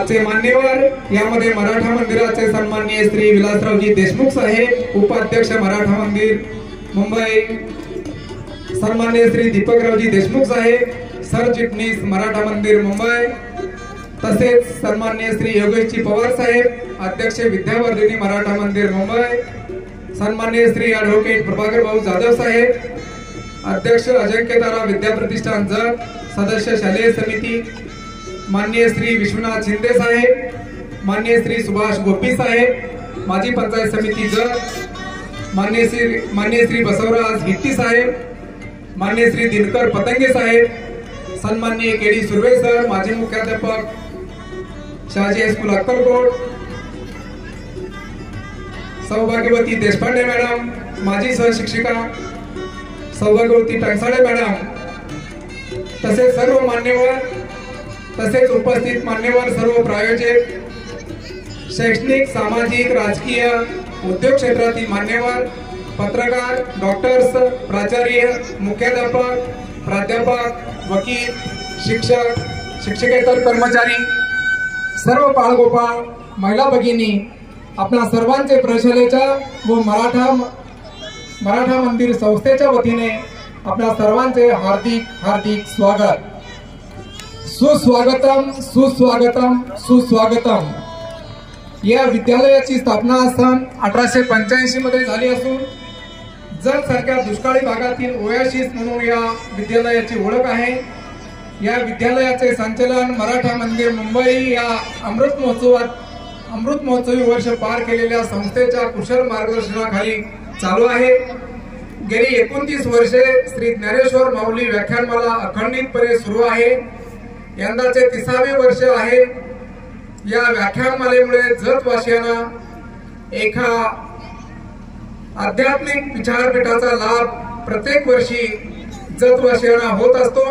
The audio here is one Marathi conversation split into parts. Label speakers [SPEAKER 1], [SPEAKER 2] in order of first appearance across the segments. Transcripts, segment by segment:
[SPEAKER 1] आजचे मान्यवर यामध्ये मराठा मंदिराचे सन्माननीय श्री विलासरावजी देशमुख साहेब, उपाध्यक्ष मराठा मंदिर मुंबई सन्माननीय श्री दीपकरावजी देशमुख साहेब, सरचिटणीस मराठा मंदिर मुंबई, तसेच सन्माननीय श्री योगेशजी पवार साहेब, अध्यक्ष विद्यावर्धिनी मराठा मंदिर मुंबई, सन्माननीय श्री ॲडव्होकेट प्रभाकर भाऊ जाधव साहेब, अध्यक्ष अजिंक्यतारा विद्या प्रतिष्ठान जत, सदस्य शालेय समिती माननीय श्री विश्वनाथ शिंदे साहेब, माननीय श्री सुभाष गोपी साहेब, माजी पंचायत समिती जत, माननीय श्री बसवराज हिट्टी साहेब, माननीय श्री दिनकर पतंगे साहेब, सन्माननीय केडी सुर्वे सर, माजी मुख्याध्यापक शहाजी स्कूल अक्कलकोट, सौभाग्यवती देशपांडे मॅडम, माजी सहशिक्षिका सौभाग्यवती टंगसाळे मॅडम, तसेच सर्व मान्यवर, तसेच उपस्थित मान्यवर सर्व प्रायोजक, शैक्षणिक, सामाजिक, राजकीय, उद्योग क्षेत्रातील मान्यवर, पत्रकार, डॉक्टर्स, प्राचार्य, मुख्याध्यापक, प्राध्यापक, वकील, शिक्षक, शिक्षकेतर कर्मचारी, सर्व बाळगोपाळ, महिला भगिनी, आपल्या सर्वांचे प्रशालेच्या व मराठा मंदिर संस्थेच्या वतीने आपल्या सर्वांचे हार्दिक हार्दिक स्वागत. सुस्वागतम सुस्वागतम सुस्वागतम. या विद्यालयाची स्थापना सन 1885 मध्ये झाली असून जत सारख्या दुष्काळी भागातील ओयासिस म्हणून या विद्यालयाची ओळख आहे. या विद्यालयाचे संचालन मराठा मंदिर मुंबई या अमृत महोत्सवी वर्ष पार केलेल्या संस्थेच्या कुशल मार्गदर्शनाखाली चालू आहे. गेली 29 वर्षे श्री ज्ञानेश्वर माऊली व्याख्यानमाला अखंडितपणे सुरू आहे. यंदाचे 30वे वर्ष आहे. या व्याख्यानमालेमुळे जतवासियांना एका आध्यात्मिक विचारपीठाचा लाभ प्रत्येक वर्षी जतवासियांना होत असतो.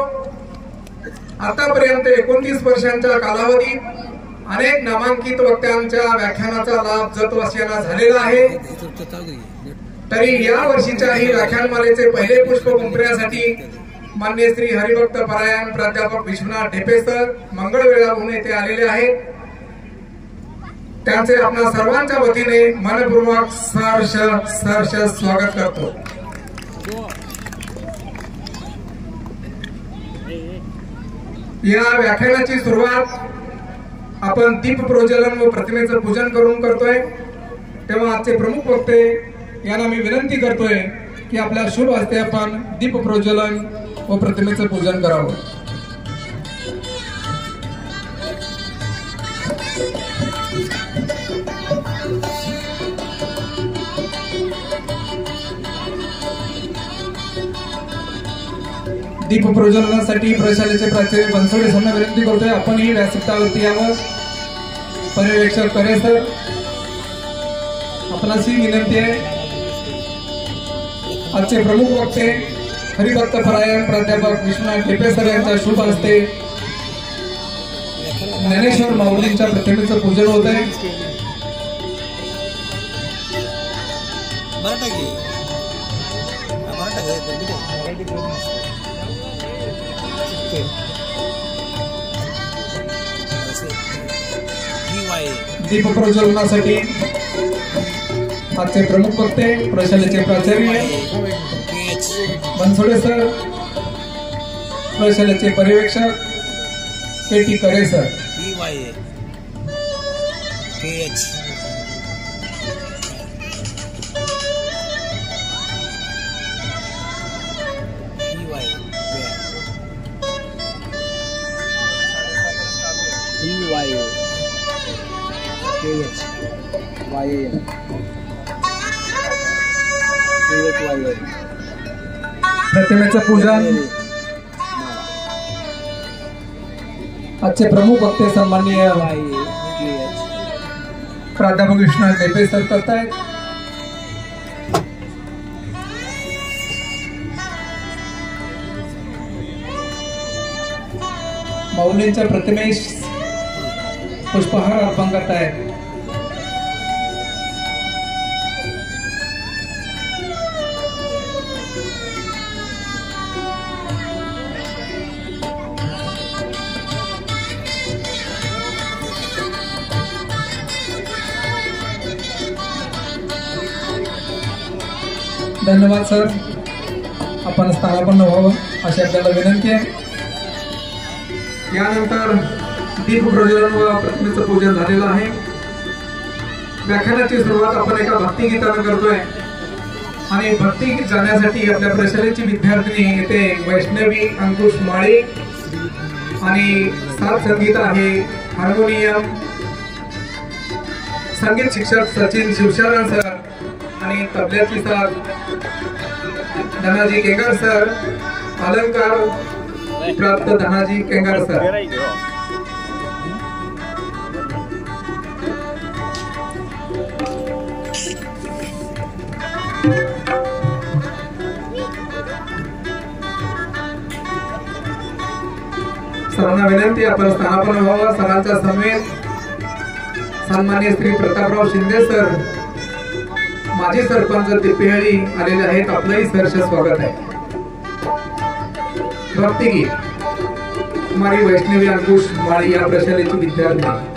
[SPEAKER 1] आतापर्यंत 29 वर्षांच्या कालावधीत अनेक नामांकित वक्त्यांच्या व्याख्यानाचा लाभ जतवासियांना झालेला आहे. तरी या वर्षीच्याही व्याख्यानमालेचे पहिले पुष्प गुंफण्यासाठी माननीय श्री हरिभक्त परायण प्राध्यापक विश्वनाथ ढेपे सर मंगळवेढाहून येथे आलेले आहेत. त्यांचे आपल्या सर्वांच्या वतीने मनपूर्वक सहर्ष स्वागत करतो. या व्याख्यानाची सुरुवात आपण दीप प्रज्वलन व प्रतिमेचं पूजन करून करतोय. तेव्हा आजचे प्रमुख वक्ते यांना मी विनंती करतोय की आपल्या शुभ हस्ते आपण दीप प्रज्वलन व प्रतिमेचं पूजन करावं. दीप प्रज्वलनासाठी प्रशालेचे प्राचार्य बनसोडे यांना विनंती करतोय आपणही व्यासपीठावरती यावं. पर्यवेक्षक करे सर आपणाशी विनंती आहे. आजचे प्रमुख वक्ते हरिभक्त परायण प्राध्यापक विश्वनाथ ढेपे सर यांच्या शुभ हस्ते ज्ञानेश्वर माऊलींच्या प्रतिमेचं पूजन होत आहे. दीप प्रज्वलनासाठी आजचे प्रमुख वक्ते प्रशालेचे प्राचार्य बनसोडे सर, प्रशालेचे पर्यवेक्षक केटी करे सर. प्रतिमेचं पूजन आजचे प्रमुख वक्ते सन्माननीय प्राध्यापक विश्वनाथ ढेपे सर करतायत. माऊलींच्या प्रतिमेस पुष्पहार अर्पण करतायत. धन्यवाद सर. आपण स्थानापन्न व्हावं अशी आपल्याला विनंती आहे. यानंतर दीप प्रज्वलन व प्रतिमेचं पूजन झालेलं आहे. व्याख्यानाची सुरुवात आपण एका भक्तिगीतानं करतोय आणि भक्तिगीत गाण्यासाठी आपल्या प्रशालेची विद्यार्थिनी येथे वैष्णवी अंकुश माळे आणि साथ संगीत आहे हार्मोनियम, संगीत शिक्षक सचिन शिवशरण सर आणि तबल्याची साथ धनाजी केंगार सर, अलंकार प्राप्त धनाजी केंगार सर. सर्वांना विनंती आपण स्थानापन्न व्हावं. सरांच्या समेत सन्माननीय श्री प्रतापराव शिंदे सर, माजी सरपंच तिप्पेहळी आलेले आहेत. आपलंही सहर्ष स्वागत आहे. भक्तिगीत कुमारी वैष्णवी अंकुश माळी या प्रशालेची विद्यार्थी.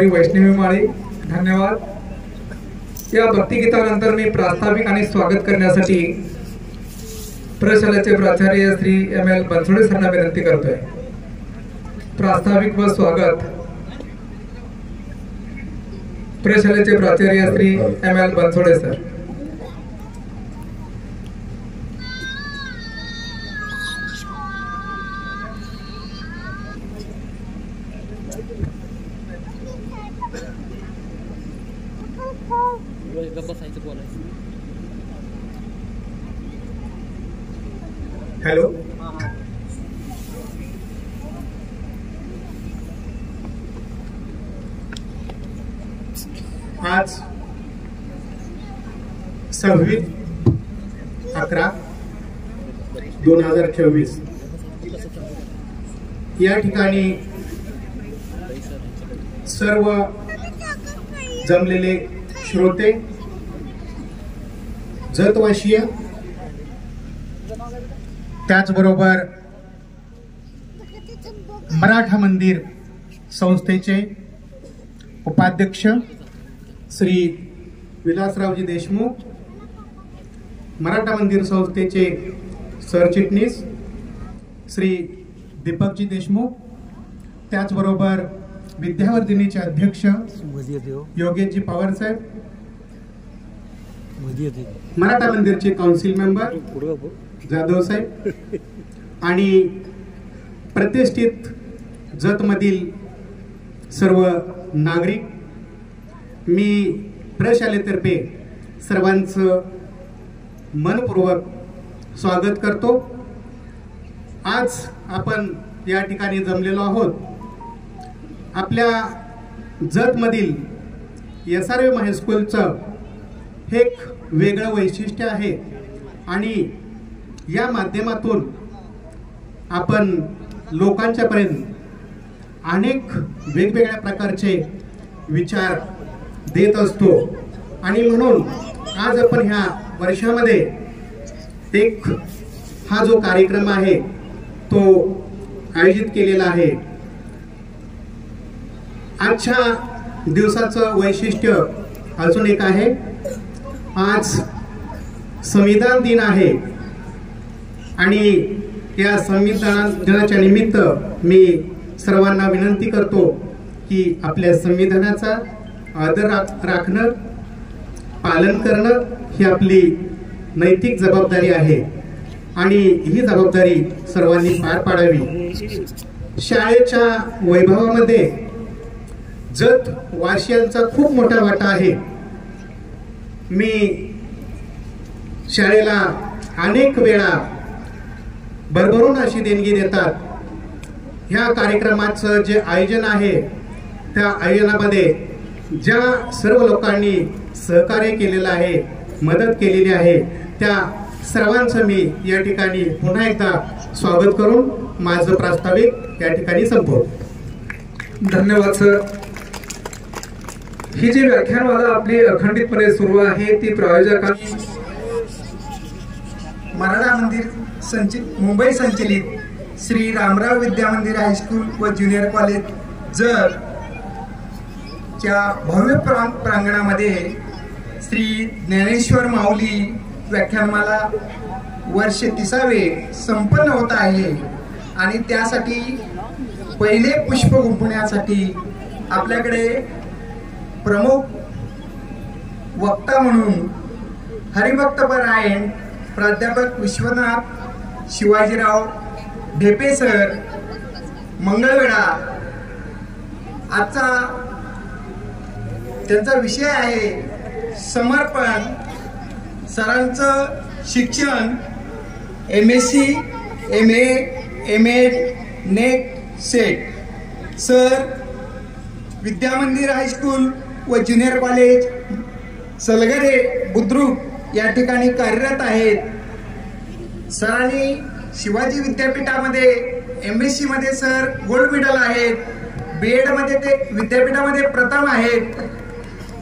[SPEAKER 1] कुमारी वैष्णवी माळी, धन्यवाद। या भक्तिगीतानंतर मी प्रास्ताविक आणि स्वागत करण्यासाठी प्रशालेचे प्राचार्य श्री ML बनसोडे सरांना विनंती करतोय। प्रास्ताविक व स्वागत प्रशालेचे प्राचार्य Shri ML Bansode sir.
[SPEAKER 2] Hello, आज 26/11/2024 या ठिकाणी सर्व जमलेले श्रोते, जतवासीय, त्याचबरोबर मराठा मंदिर संस्थेचे उपाध्यक्ष श्री विलासरावजी देशमुख, मराठा मंदिर संस्थेचे सरचिटणीस श्री दीपकजी देशमुख, त्याचबरोबर विद्यावर्धिनीचे अध्यक्ष योगेशजी पवार साहेब, मराठा मंदिरचे काउन्सिल मेंबर जाधव साहेब आणि प्रतिष्ठित जतमधील सर्व नागरिक, मी प्रशालेतर्फे सर्वांचं मनपूर्वक स्वागत करतो। आज आपण या ठिकाणी जमलेलो आहोत आपल्या जतमधील SRM हायस्कूलचं एक वेगळं वैशिष्ट्य आहे आणि या माध्यमातून आपण लोकांच्या पर्यंत अनेक वेगवेगळ्या प्रकारचे विचार देत असतो आणि म्हणून आज आपण ह्या वर्षामध्ये एक हा जो कार्यक्रम आहे तो आयोजित केलेला आहे। आजच्या दिवसाचं वैशिष्ट्य अजून एक आहे, आज संविधान दिन आहे आणि या संविधान दिनाच्या निमित्त मी सर्वांना विनंती करतो की आपल्या संविधानाचा आदर राखणं, पालन करणं ही आपली नैतिक जबाबदारी आहे आणि ही जबाबदारी सर्वांनी पार पाडावी। शाळेच्या वैभवामध्ये जत वासियांचा खूप मोठा वाटा आहे। मी शाळेला अनेक वेळा भरभरून अशी देणगी देतात। ह्या कार्यक्रमाचं जे आयोजन आहे त्या आयोजनामध्ये ज्या सर्व लोकांनी सहकार्य केलेलं आहे, मदत केलेली आहे, त्या सर्वांचं मी या ठिकाणी पुन्हा एकदा स्वागत करून माझं प्रास्ताविक या ठिकाणी संपवतो।
[SPEAKER 1] धन्यवाद सर। ही जी व्याख्यानमाला आपली अखंडितपणे सुरू आहे ती प्रायोजकांनी
[SPEAKER 3] मराठा मंदिर मुंबई संचलित श्री रामराव विद्या मंदिर हायस्कूल व ज्युनियर कॉलेज जत च्या भव्य प्रांगणामध्ये श्री ज्ञानेश्वर माऊली व्याख्यानमाला वर्ष 30वे संपन्न होत आहे आणि त्यासाठी पहिले पुष्प गुंफण्यासाठी आपल्याकडे प्रमुख वक्ता म्हणून हरिभक्तपरायण प्राध्यापक विश्वनाथ शिवाजीराव ढेपे सर मंगळवेढा, आजचा त्यांचा विषय आहे समर्पण। सरांचं शिक्षण MSc, MA, MA, NET, SET. Sir Vidya Mandir high school व ज्युनियर कॉलेज सलगरे बुद्रुक या ठिकाणी कार्यरत आहेत। सरांनी शिवाजी विद्यापीठामध्ये MSc मध्ये सर गोल्ड मेडल आहेत, BEd मध्ये ते विद्यापीठामध्ये प्रथम आहेत,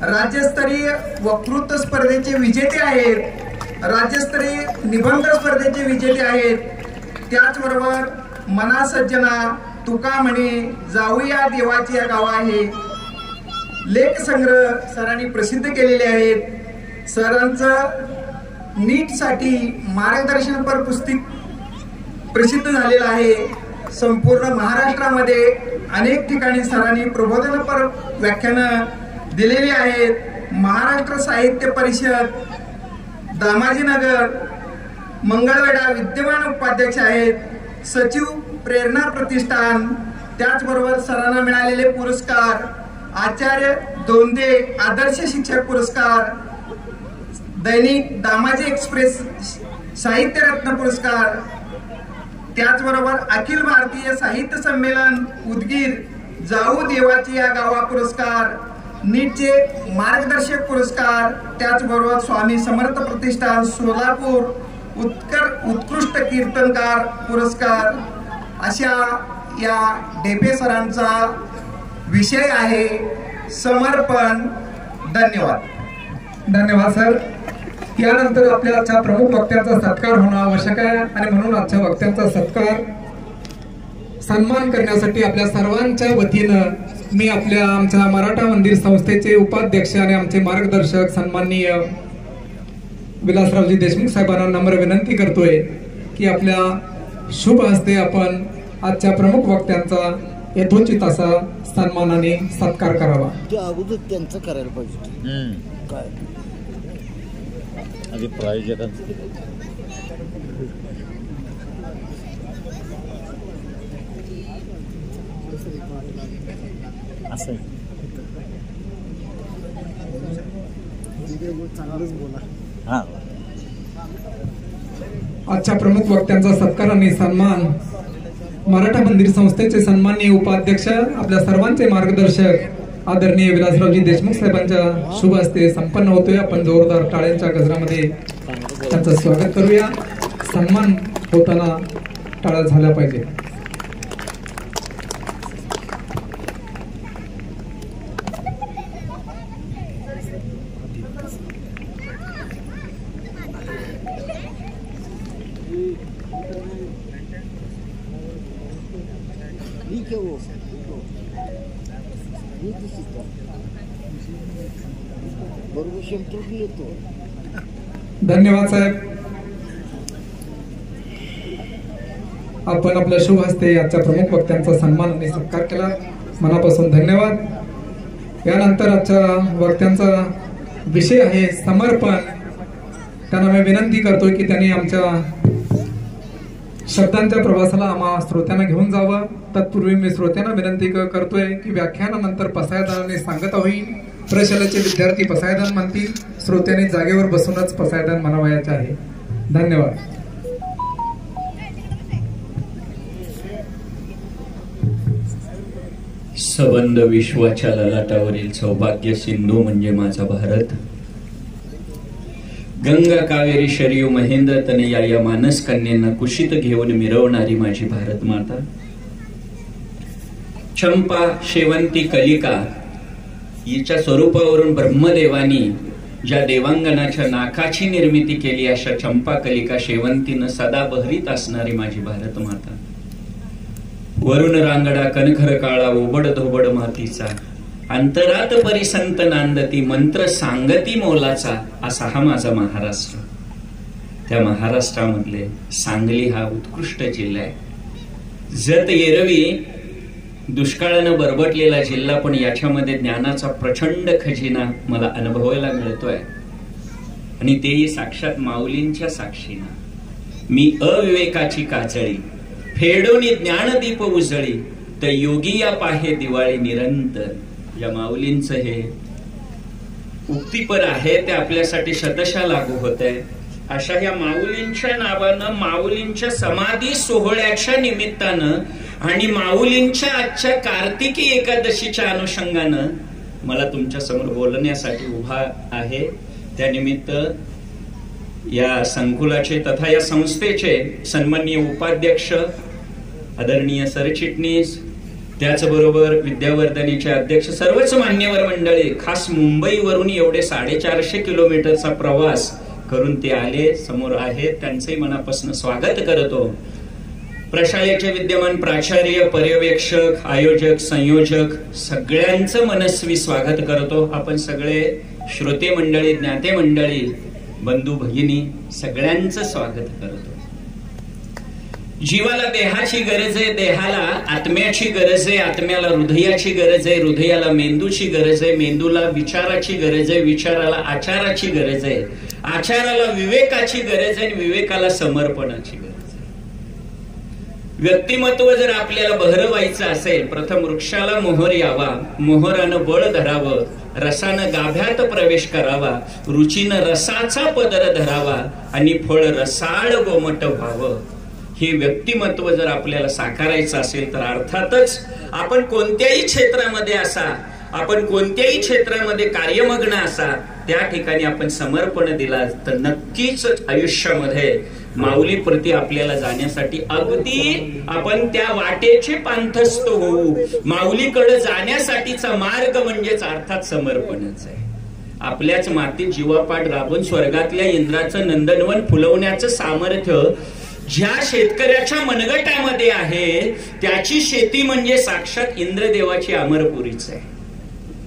[SPEAKER 3] राज्यस्तरीय वक्तृत्व स्पर्धेचे विजेते आहेत, राज्यस्तरीय निबंध स्पर्धेचे विजेते आहेत। त्याचबरोबर मना सज्जना तुका म्हणे जाऊया देवाची गाव आहे लेख संग्रह सरांनी प्रसिद्ध केलेले आहेत. सरांचं नीट साठी मार्गदर्शनपर पुस्तक प्रसिद्ध झालेलं आहे. संपूर्ण महाराष्ट्रामध्ये अनेक ठिकाणी सरांनी प्रबोधनपर व्याख्यानं दिलेली आहेत. महाराष्ट्र साहित्य परिषद दामाजीनगर मंगळवेढा विद्यमान उपाध्यक्ष आहेत. सचिव प्रेरणा प्रतिष्ठान, त्याचबरोबर सरांना मिळालेले पुरस्कार आचार्य दोंदे आदर्श शिक्षक पुरस्कार, दैनिक दामाजी एक्सप्रेस साहित्य रत्न पुरस्कार, त्याचबरोबर अखिल भारतीय साहित्य संमेलन उदगीर जाऊ देवाची या गावा पुरस्कार, नीटचे मार्गदर्शक पुरस्कार, त्याचबरोबर स्वामी समर्थ प्रतिष्ठान सोलापूर उत्कृष्ट कीर्तनकार पुरस्कार, अशा या ढेपे सरांचा विषय आहे समर्पण. धन्यवाद.
[SPEAKER 1] धन्यवाद सर. यानंतर आपल्या आजच्या प्रमुख वक्त्यांचा सत्कार होणं आवश्यक आहे आणि म्हणून आजच्या वक्त्यांचा सत्कार सन्मान करण्यासाठी आपल्या सर्वांच्या वतीनं मी आमच्या मराठा मंदिर संस्थेचे उपाध्यक्ष आणि आमचे मार्गदर्शक सन्माननीय विलासरावजी देशमुख साहेबांना नम्र विनंती करतोय की आपल्या शुभ हस्ते आपण आजच्या प्रमुख वक्त्यांचा यथोचित असा सन्मानाने सत्कार करावा.
[SPEAKER 4] अगोदर त्यांचं करायला पाहिजे. काय आधी प्रायोजकांचं असं चांगलंच बोला. हा,
[SPEAKER 1] आजच्या प्रमुख वक्त्यांचा सत्कार आणि सन्मान मराठा मंदिर संस्थेचे सन्माननीय उपाध्यक्ष आपल्या सर्वांचे मार्गदर्शक आदरणीय विलासरावजी देशमुख साहेबांच्या शुभ हस्ते संपन्न होतोय. आपण जोरदार टाळ्यांच्या गजरामध्ये त्यांचं स्वागत करूया. सन्मान होताना टाळ्या झाल्या पाहिजे. धन्यवाद साहेब. आपण आपल्या शुभ हस्ते आजच्या प्रमुख वक्त्यांचा सन्मान आणि सत्कार केला. मनापासून धन्यवाद. यानंतर आजच्या वक्त्यांचा विषय आहे समर्पण. त्यांना मी विनंती करतोय की त्यांनी आमच्या शब्दांच्या प्रवासाला आम्हा श्रोत्यांना घेऊन जावं. तत्पूर्वी मी श्रोत्यांना विनंती करतोय की व्याख्यानानंतर पसायदानाने सांगता होईल. प्रशालेचे विद्यार्थी पसायदान म्हणतील. श्रोत्यांनी जागेवर बसूनच पसायदान म्हणावयाचे आहे. धन्यवाद.
[SPEAKER 5] सबंध विश्वाच्या ललाटावरील सौभाग्य सिंधू म्हणजे माझा भारत. गंगा कावेरी शरयू महेंद्र तनया या मानस कन्यांना कुशीत घेऊन मिरवणारी माझी भारत माता. चंपा शेवंती कलिका हिच्या स्वरूपावरून ब्रह्मदेवानी ज्या देवांगनाच्या नाकाची निर्मिती केली अशा चंपा कलिका शेवंतीनं सदा बहरीत असणारी माझी भारत माता. वरुण रांगडा कनखर काळा ओबड धोबड मातीचा अंतरात परिसंत नांदती मंत्र सांगती मोलाचा असा हा माझा महाराष्ट्र. त्या महाराष्ट्रामधले सांगली हा उत्कृष्ट जिल्हा आहे. जत येरवी दुष्काळानं बरबटलेला जिल्हा, पण याच्यामध्ये ज्ञानाचा प्रचंड खजिना मला अनुभवायला मिळतोय आणि तेही साक्षात माऊलींच्या साक्षीनं. मी अविवेकाची काजळी फेडोनी ज्ञानदीप उजळी तर योगी या पाहे दिवाळी निरंतर. या माऊलींचं हे उक्तीपर आहे ते आपल्यासाठी शतशः लागू होत आहे. अशा या माऊलींच्या नावानं, माऊलींच्या समाधी सोहळ्याच्या निमित्तानं आणि माऊलींच्या आजच्या कार्तिकी एकादशीच्या अनुषंगानं मला तुमच्या समोर बोलण्यासाठी उभा आहे. त्यानिमित्त या संकुलाचे तथा या संस्थेचे सन्माननीय उपाध्यक्ष आदरणीय सरचिटणीस, त्याचबरोबर विद्यावर्धनीचे अध्यक्ष, सर्वच मान्यवर मंडळी, खास मुंबईवरून एवढे 450 किलोमीटरचा प्रवास करून ते आले, समोर आहेत, त्यांचंही मनापासून स्वागत करतो. प्रशालेचे विद्यमान प्राचार्य, पर्यवेक्षक, आयोजक, संयोजक सगळ्यांचं मनस्वी स्वागत करतो. आपण सगळे श्रोते मंडळी, ज्ञाते मंडळी, बंधू भगिनी सगळ्यांचं स्वागत करतो. जीवाला देहाची गरज आहे, देहाला आत्म्याची गरज आहे, आत्म्याला हृदयाची गरज आहे, हृदयाला मेंदूची गरज आहे, मेंदूला विचाराची गरज आहे, विचाराला आचाराची गरज आहे, आचाराला विवेकाची गरज आहे, विवेकाला समर्पणाची गरज आहे. व्यक्तिमत्व जर आपल्याला बहरवायचं असेल, प्रथम वृक्षाला मोहर यावा, मोहरानं बळ धरावं, रसानं गाभ्यात प्रवेश करावा, रुचीनं रसाचा पदर धरावा आणि फळ रसाळ गोमट व्हावं. हे व्यक्तिमत्व जर आपल्याला साकारायचं असेल तर अर्थातच आपण कोणत्याही क्षेत्रामध्ये असा, आपण कोणत्याही क्षेत्रामध्ये कार्यमग्न असा, त्या ठिकाणी आपण समर्पण दिला तर नक्कीच आयुष्यामध्ये माऊलीप्रती आपल्याला जाण्यासाठी अगदी आपण त्या वाटेचे पांथस्थ होऊ. माऊलीकडे जाण्यासाठीचा मार्ग म्हणजेच अर्थात समर्पणच आहे. आपल्याच मातीत जीवापाड राबून स्वर्गातल्या इंद्राचं नंदनवन फुलवण्याचं सामर्थ्य ज्या शेतकऱ्याच्या मनगटामध्ये आहे त्याची शेती म्हणजे साक्षात इंद्रदेवाची अमरपुरीच आहे.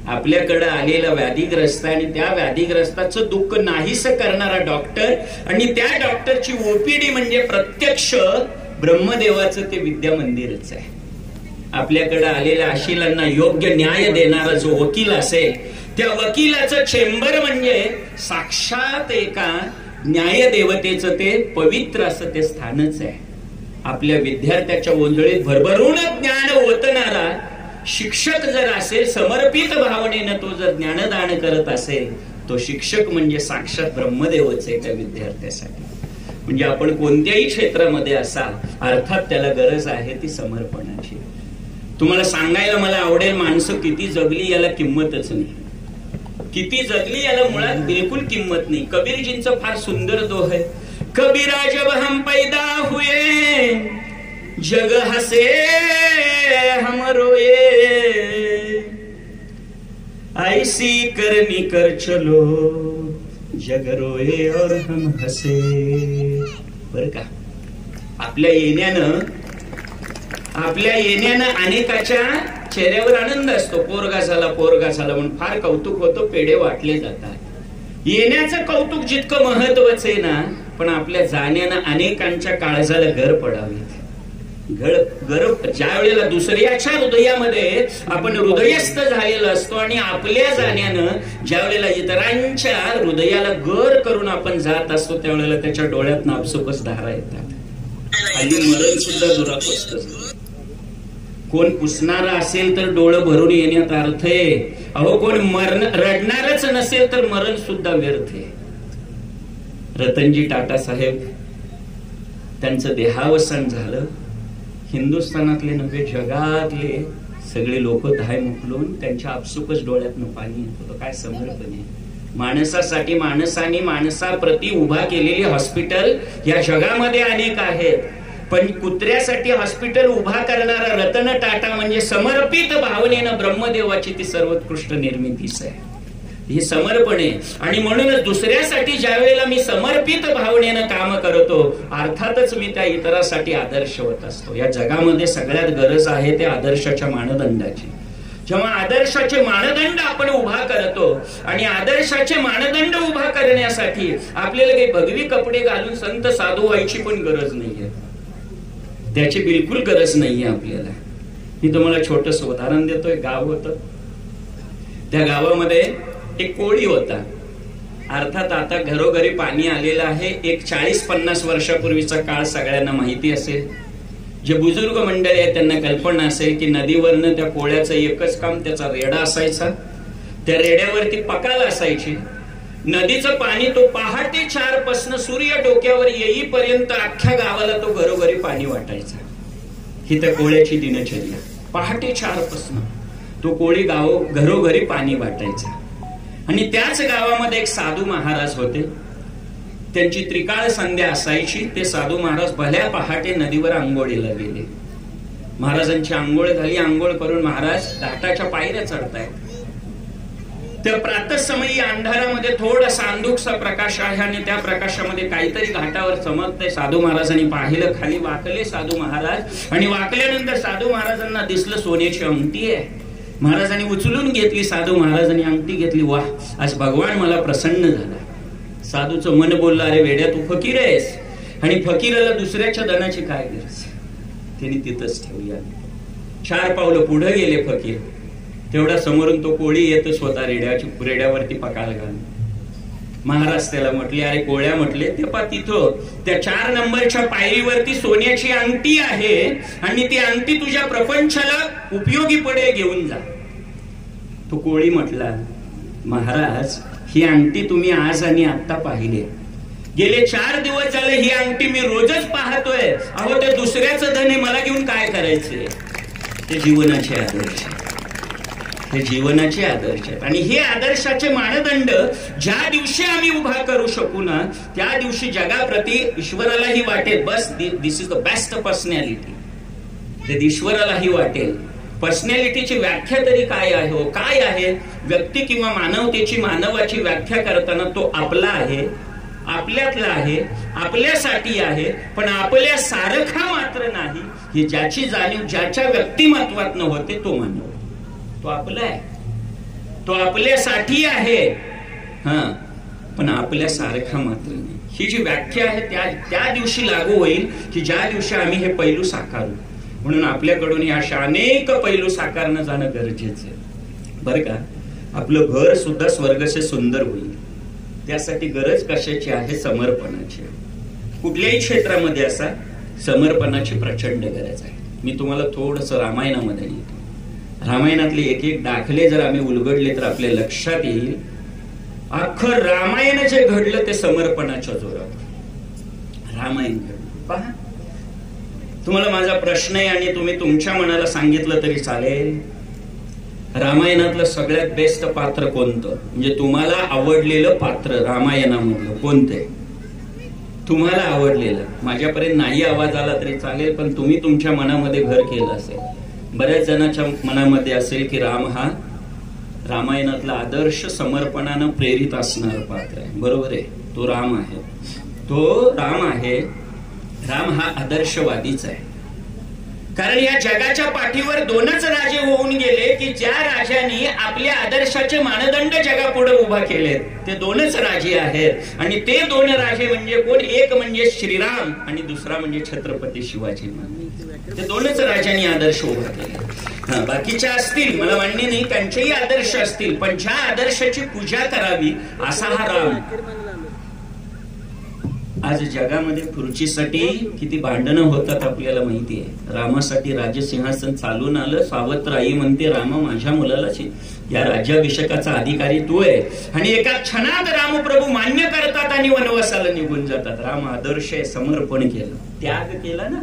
[SPEAKER 5] आपल्याकडे आलेला व्याधीग्रस्त आणि त्या व्याधीग्रस्ताचं दुःख नाहीस करणारा डॉक्टर आणि त्या डॉक्टरची ओपीडी म्हणजे प्रत्यक्ष ब्रह्मदेवाचं ते विद्या मंदिरच आहे. आपल्याकडे आलेल्या आशिलांना योग्य न्याय देणारा जो वकील असेल त्या वकिलाचं चेंबर म्हणजे साक्षात एका न्यायदेवतेचं ते पवित्र असं ते स्थानच आहे. आपल्या विद्यार्थ्याच्या ओंजळीत भरभरून ज्ञान ओतणारा शिक्षक जर असेल, समर्पित भावनेनं तो जर ज्ञानदान करत असेल, तो शिक्षक म्हणजे साक्षात ब्रह्मदेवच आहे त्या विद्यार्थ्यासाठी. म्हणजे आपण कोणत्याही क्षेत्रामध्ये असा, अर्थात त्याला गरज आहे ती समर्पणाची. तुम्हाला सांगायला मला आवडेल, माणसं किती जगली याला किंमतच नाही. किती जगली याला मुळात बिलकुल किंमत नाही. कबीरजींचं फार सुंदर दोह आहे, कबीरा जब हम पैदा हुए जग हसे हम रोए, ऐसी करनी कर चलो जग रोए और हम हसे. बर का, आपल्या येण्यानं अनेकाच्या चेहऱ्यावर आनंद असतो. पोरगा झाला म्हणून फार कौतुक होतं, पेढे वाटले जातात. येण्याचं कौतुक जितकं महत्वाचं आहे ना, पण आपल्या जाण्यानं अनेकांच्या काळजाला घर पडावे. ज्या वेळेला दुसऱ्याच्या हृदयामध्ये आपण हृदयस्थ झालेला असतो आणि आपल्या जाण्यानं ज्या वेळेला इतरांच्या हृदयाला गर करून आपण जात असतो त्यावेळेला त्याच्या डोळ्यात आपसुकच धारा येतात. आणि मरण सुद्धा दुरापस्त. कोण पुसणारा असेल तर डोळं भरून येण्यात अर्थ आहे. अहो, कोण रडणारच नसेल तर मरण सुद्धा व्यर्थ आहे. रतनजी टाटा साहेब, त्यांचं देहावसान झालं. हिंदुस्थानातले नव्हे, जगातले सगळे लोक धाय मुकलून त्यांच्या आपसुकच डोळ्यातनं पाणी येत होतं. काय समर्पण आहे माणसासाठी. माणसाने माणसाप्रती उभा केलेली हॉस्पिटल या जगामध्ये अनेक आहेत, पण कुत्र्यासाठी हॉस्पिटल उभा करणारा रतन टाटा म्हणजे समर्पित भावनेनं ब्रह्मदेवाची ती सर्वोत्कृष्ट निर्मितीच आहे. हे समर्पण आहे. आणि म्हणूनच दुसऱ्यासाठी ज्या वेळेला मी समर्पित भावनेनं काम करतो, अर्थातच मी त्या इतरांसाठी आदर्श होत असतो. या जगामध्ये सगळ्यात गरज आहे त्या आदर्शाच्या मानदंडाची. जेव्हा आदर्शाचे मानदंड आपण उभा करतो आणि आदर्शाचे मानदंड उभा करण्यासाठी आपल्याला काही भगवी कपडे घालून संत साधू व्हायची पण गरज नाहीये. त्याची बिलकुल गरज नाहीये आपल्याला. मी तुम्हाला छोटस उदाहरण देतोय. गाव होतं, त्या गावामध्ये एक कोळी होता. अर्थात आता घरोघरी पाणी आलेलं आहे. एक 40-50 वर्षापूर्वीचा काळ सगळ्यांना माहिती असेल. जे बुजुर्ग मंडळी आहेत त्यांना कल्पना असेल की नदीवरनं त्या कोळ्याचं एकच काम, त्याचा रेडा असायचा, त्या रेड्यावरती पकाल असायची. नदीचं पाणी तो पहाटे 4 पासून सूर्य डोक्यावर येईपर्यंत अख्ख्या गावाला तो घरोघरी पाणी वाटायचा. ही त्या कोळ्याची दिनचर्या. पहाटे 4 पासून तो कोळी घरोघरी पाणी वाटायचा. आणि त्याच गावामध्ये एक साधू महाराज होते. त्यांची त्रिकाळ संध्या असायची. ते साधू महाराज भल्या पहाटे नदीवर आंघोळीला गेले. महाराजांची आंघोळ झाली. आंघोळ करून महाराज घाटाच्या पायऱ्या चढतायत. त्या प्रातःसमयी अंधारामध्ये थोडासा अंधुकसा प्रकाश आहे आणि त्या प्रकाशामध्ये काहीतरी घाटावर चमकतंय. साधू महाराजांनी पाहिलं, खाली वाकले साधू महाराज आणि वाकल्यानंतर साधू महाराजांना दिसलं सोन्याची अंगठी आहे. महाराजांनी उचलून घेतली, साधू महाराजांनी अंगठी घेतली. वाह, आज भगवान मला प्रसन्न झाला. साधूचं मन बोललं, अरे वेड्या तू फकीर आहेस आणि फकीराला दुसऱ्याच्या धनाची काय गरज. त्यांनी तिथंच ठेवूया. 4 पावलं पुढे गेले फकीर. तेवढा समोरून तो कोळी येतो स्वतः रेड्यावरती पकाल घालून. महाराज त्याला म्हटले, अरे कोळ्या म्हटले, ते पा तिथं त्या 4 नंबरच्या पायरीवरती सोन्याची अंगठी आहे आणि ती अंगठी तुझ्या प्रपंचाला उपयोगी पडेल, घेऊन जा. तो कोळी म्हटला, महाराज ही अंगठी तुम्ही आज आणि आता पाहिली, गेले 4 दिवस झाले ही अंगठी मी रोजच पाहतोय. अहो ते दुसऱ्याचं धन आहे, मला घेऊन काय करायचंय. ते जीवनाचे आदर्श, हे जीवनाचे आदर्श आहेत. आणि हे आदर्शाचे मानदंड ज्या दिवशी आम्ही उभा करू शकू ना, त्या दिवशी जगाप्रती ईश्वरालाही वाटेल, बस दिस इज द बेस्ट पर्सनॅलिटी. ते ईश्वरालाही वाटेल. पर्सनॅलिटीची व्याख्या तरी काय आहे हो, काय आहे व्यक्ती किंवा मानवतेची, मानवाची व्याख्या करताना तो आपला आहे, आपल्यातला आहे, आपल्यासाठी आहे, पण आपल्या सारखा मात्र नाही. ही ज्याची जाणीव ज्याच्या व्यक्तिमत्वात न होते तो मानव, तो आपला आहे, तो आपल्यासाठी आहे, पण आपल्यासारखा मात्र नाही. ही जी व्याख्या आहे त्या दिवशी लागू होईल की ज्या दिवशी आम्ही हे पैलू साकारू. म्हणून आपल्याकडून अशा अनेक पैलू साकारणं जाणं गरजेचं आहे बरं का. आपलं घर सुद्धा स्वर्गसे सुंदर होईल. त्यासाठी गरज कशाची आहे, समर्पणाची. कुठल्याही क्षेत्रामध्ये असा समर्पणाची प्रचंड गरज आहे. मी तुम्हाला थोडस रामायणामध्ये येतो. रामायणातले एक दाखले जर आम्ही उलगडले तर आपल्या लक्षात येईल अख्खं रामायण जे घडलं ते समर्पणाच्या जोरावर रामायण घडलं. पहा, तुम्हाला माझा प्रश्न आहे आणि तुम्ही तुमच्या मनाला सांगितलं तरी चालेल. रामायणातलं सगळ्यात बेस्ट पात्र कोणतं, म्हणजे तुम्हाला आवडलेलं पात्र रामायणामधलं कोणतं, तुम्हाला आवडलेलं. माझ्यापर्यंत नाही आवाज आला तरी चालेल, पण तुम्ही तुमच्या मनामध्ये घर केलं असेल. बऱ्याच जणांच्या मनामध्ये असेल की राम हा रामायणातला आदर्श समर्पणानं प्रेरित असणारं पात्र आहे. बरोबर आहे, तो राम आहे, तो राम आहे. राम हा आदर्शवादीच आहे. कारण या जगाच्या पाठीवर 2च राजे होऊन गेले की ज्या राजांनी आपल्या आदर्शाचे मानदंड जगापुढे उभा केले. ते 2च राजे आहेत आणि ते 2 राजे म्हणजे कोण, एक म्हणजे श्रीराम आणि दुसरा म्हणजे छत्रपती शिवाजी महाराज. ते 2च राजांनी आदर्श उभा केले. बाकीच्या असतील, मला मान्य नाही, त्यांचेही आदर्श असतील, पण ज्या आदर्शाची पूजा करावी असा हा राम. आज जगामध्ये खुर्चीसाठी किती भांडणं होतात आपल्याला माहिती आहे. रामासाठी राजसिंहासन चालून आलं. सावत्र आई म्हणते, रामा माझ्या मुलाला या राज्याभिषेकाचा अधिकारी तू आहे. आणि एका क्षणात रामप्रभू मान्य करतात आणि वनवासाला निघून जातात. राम आदर्श आहे, समर्पण केलं, त्याग केला ना.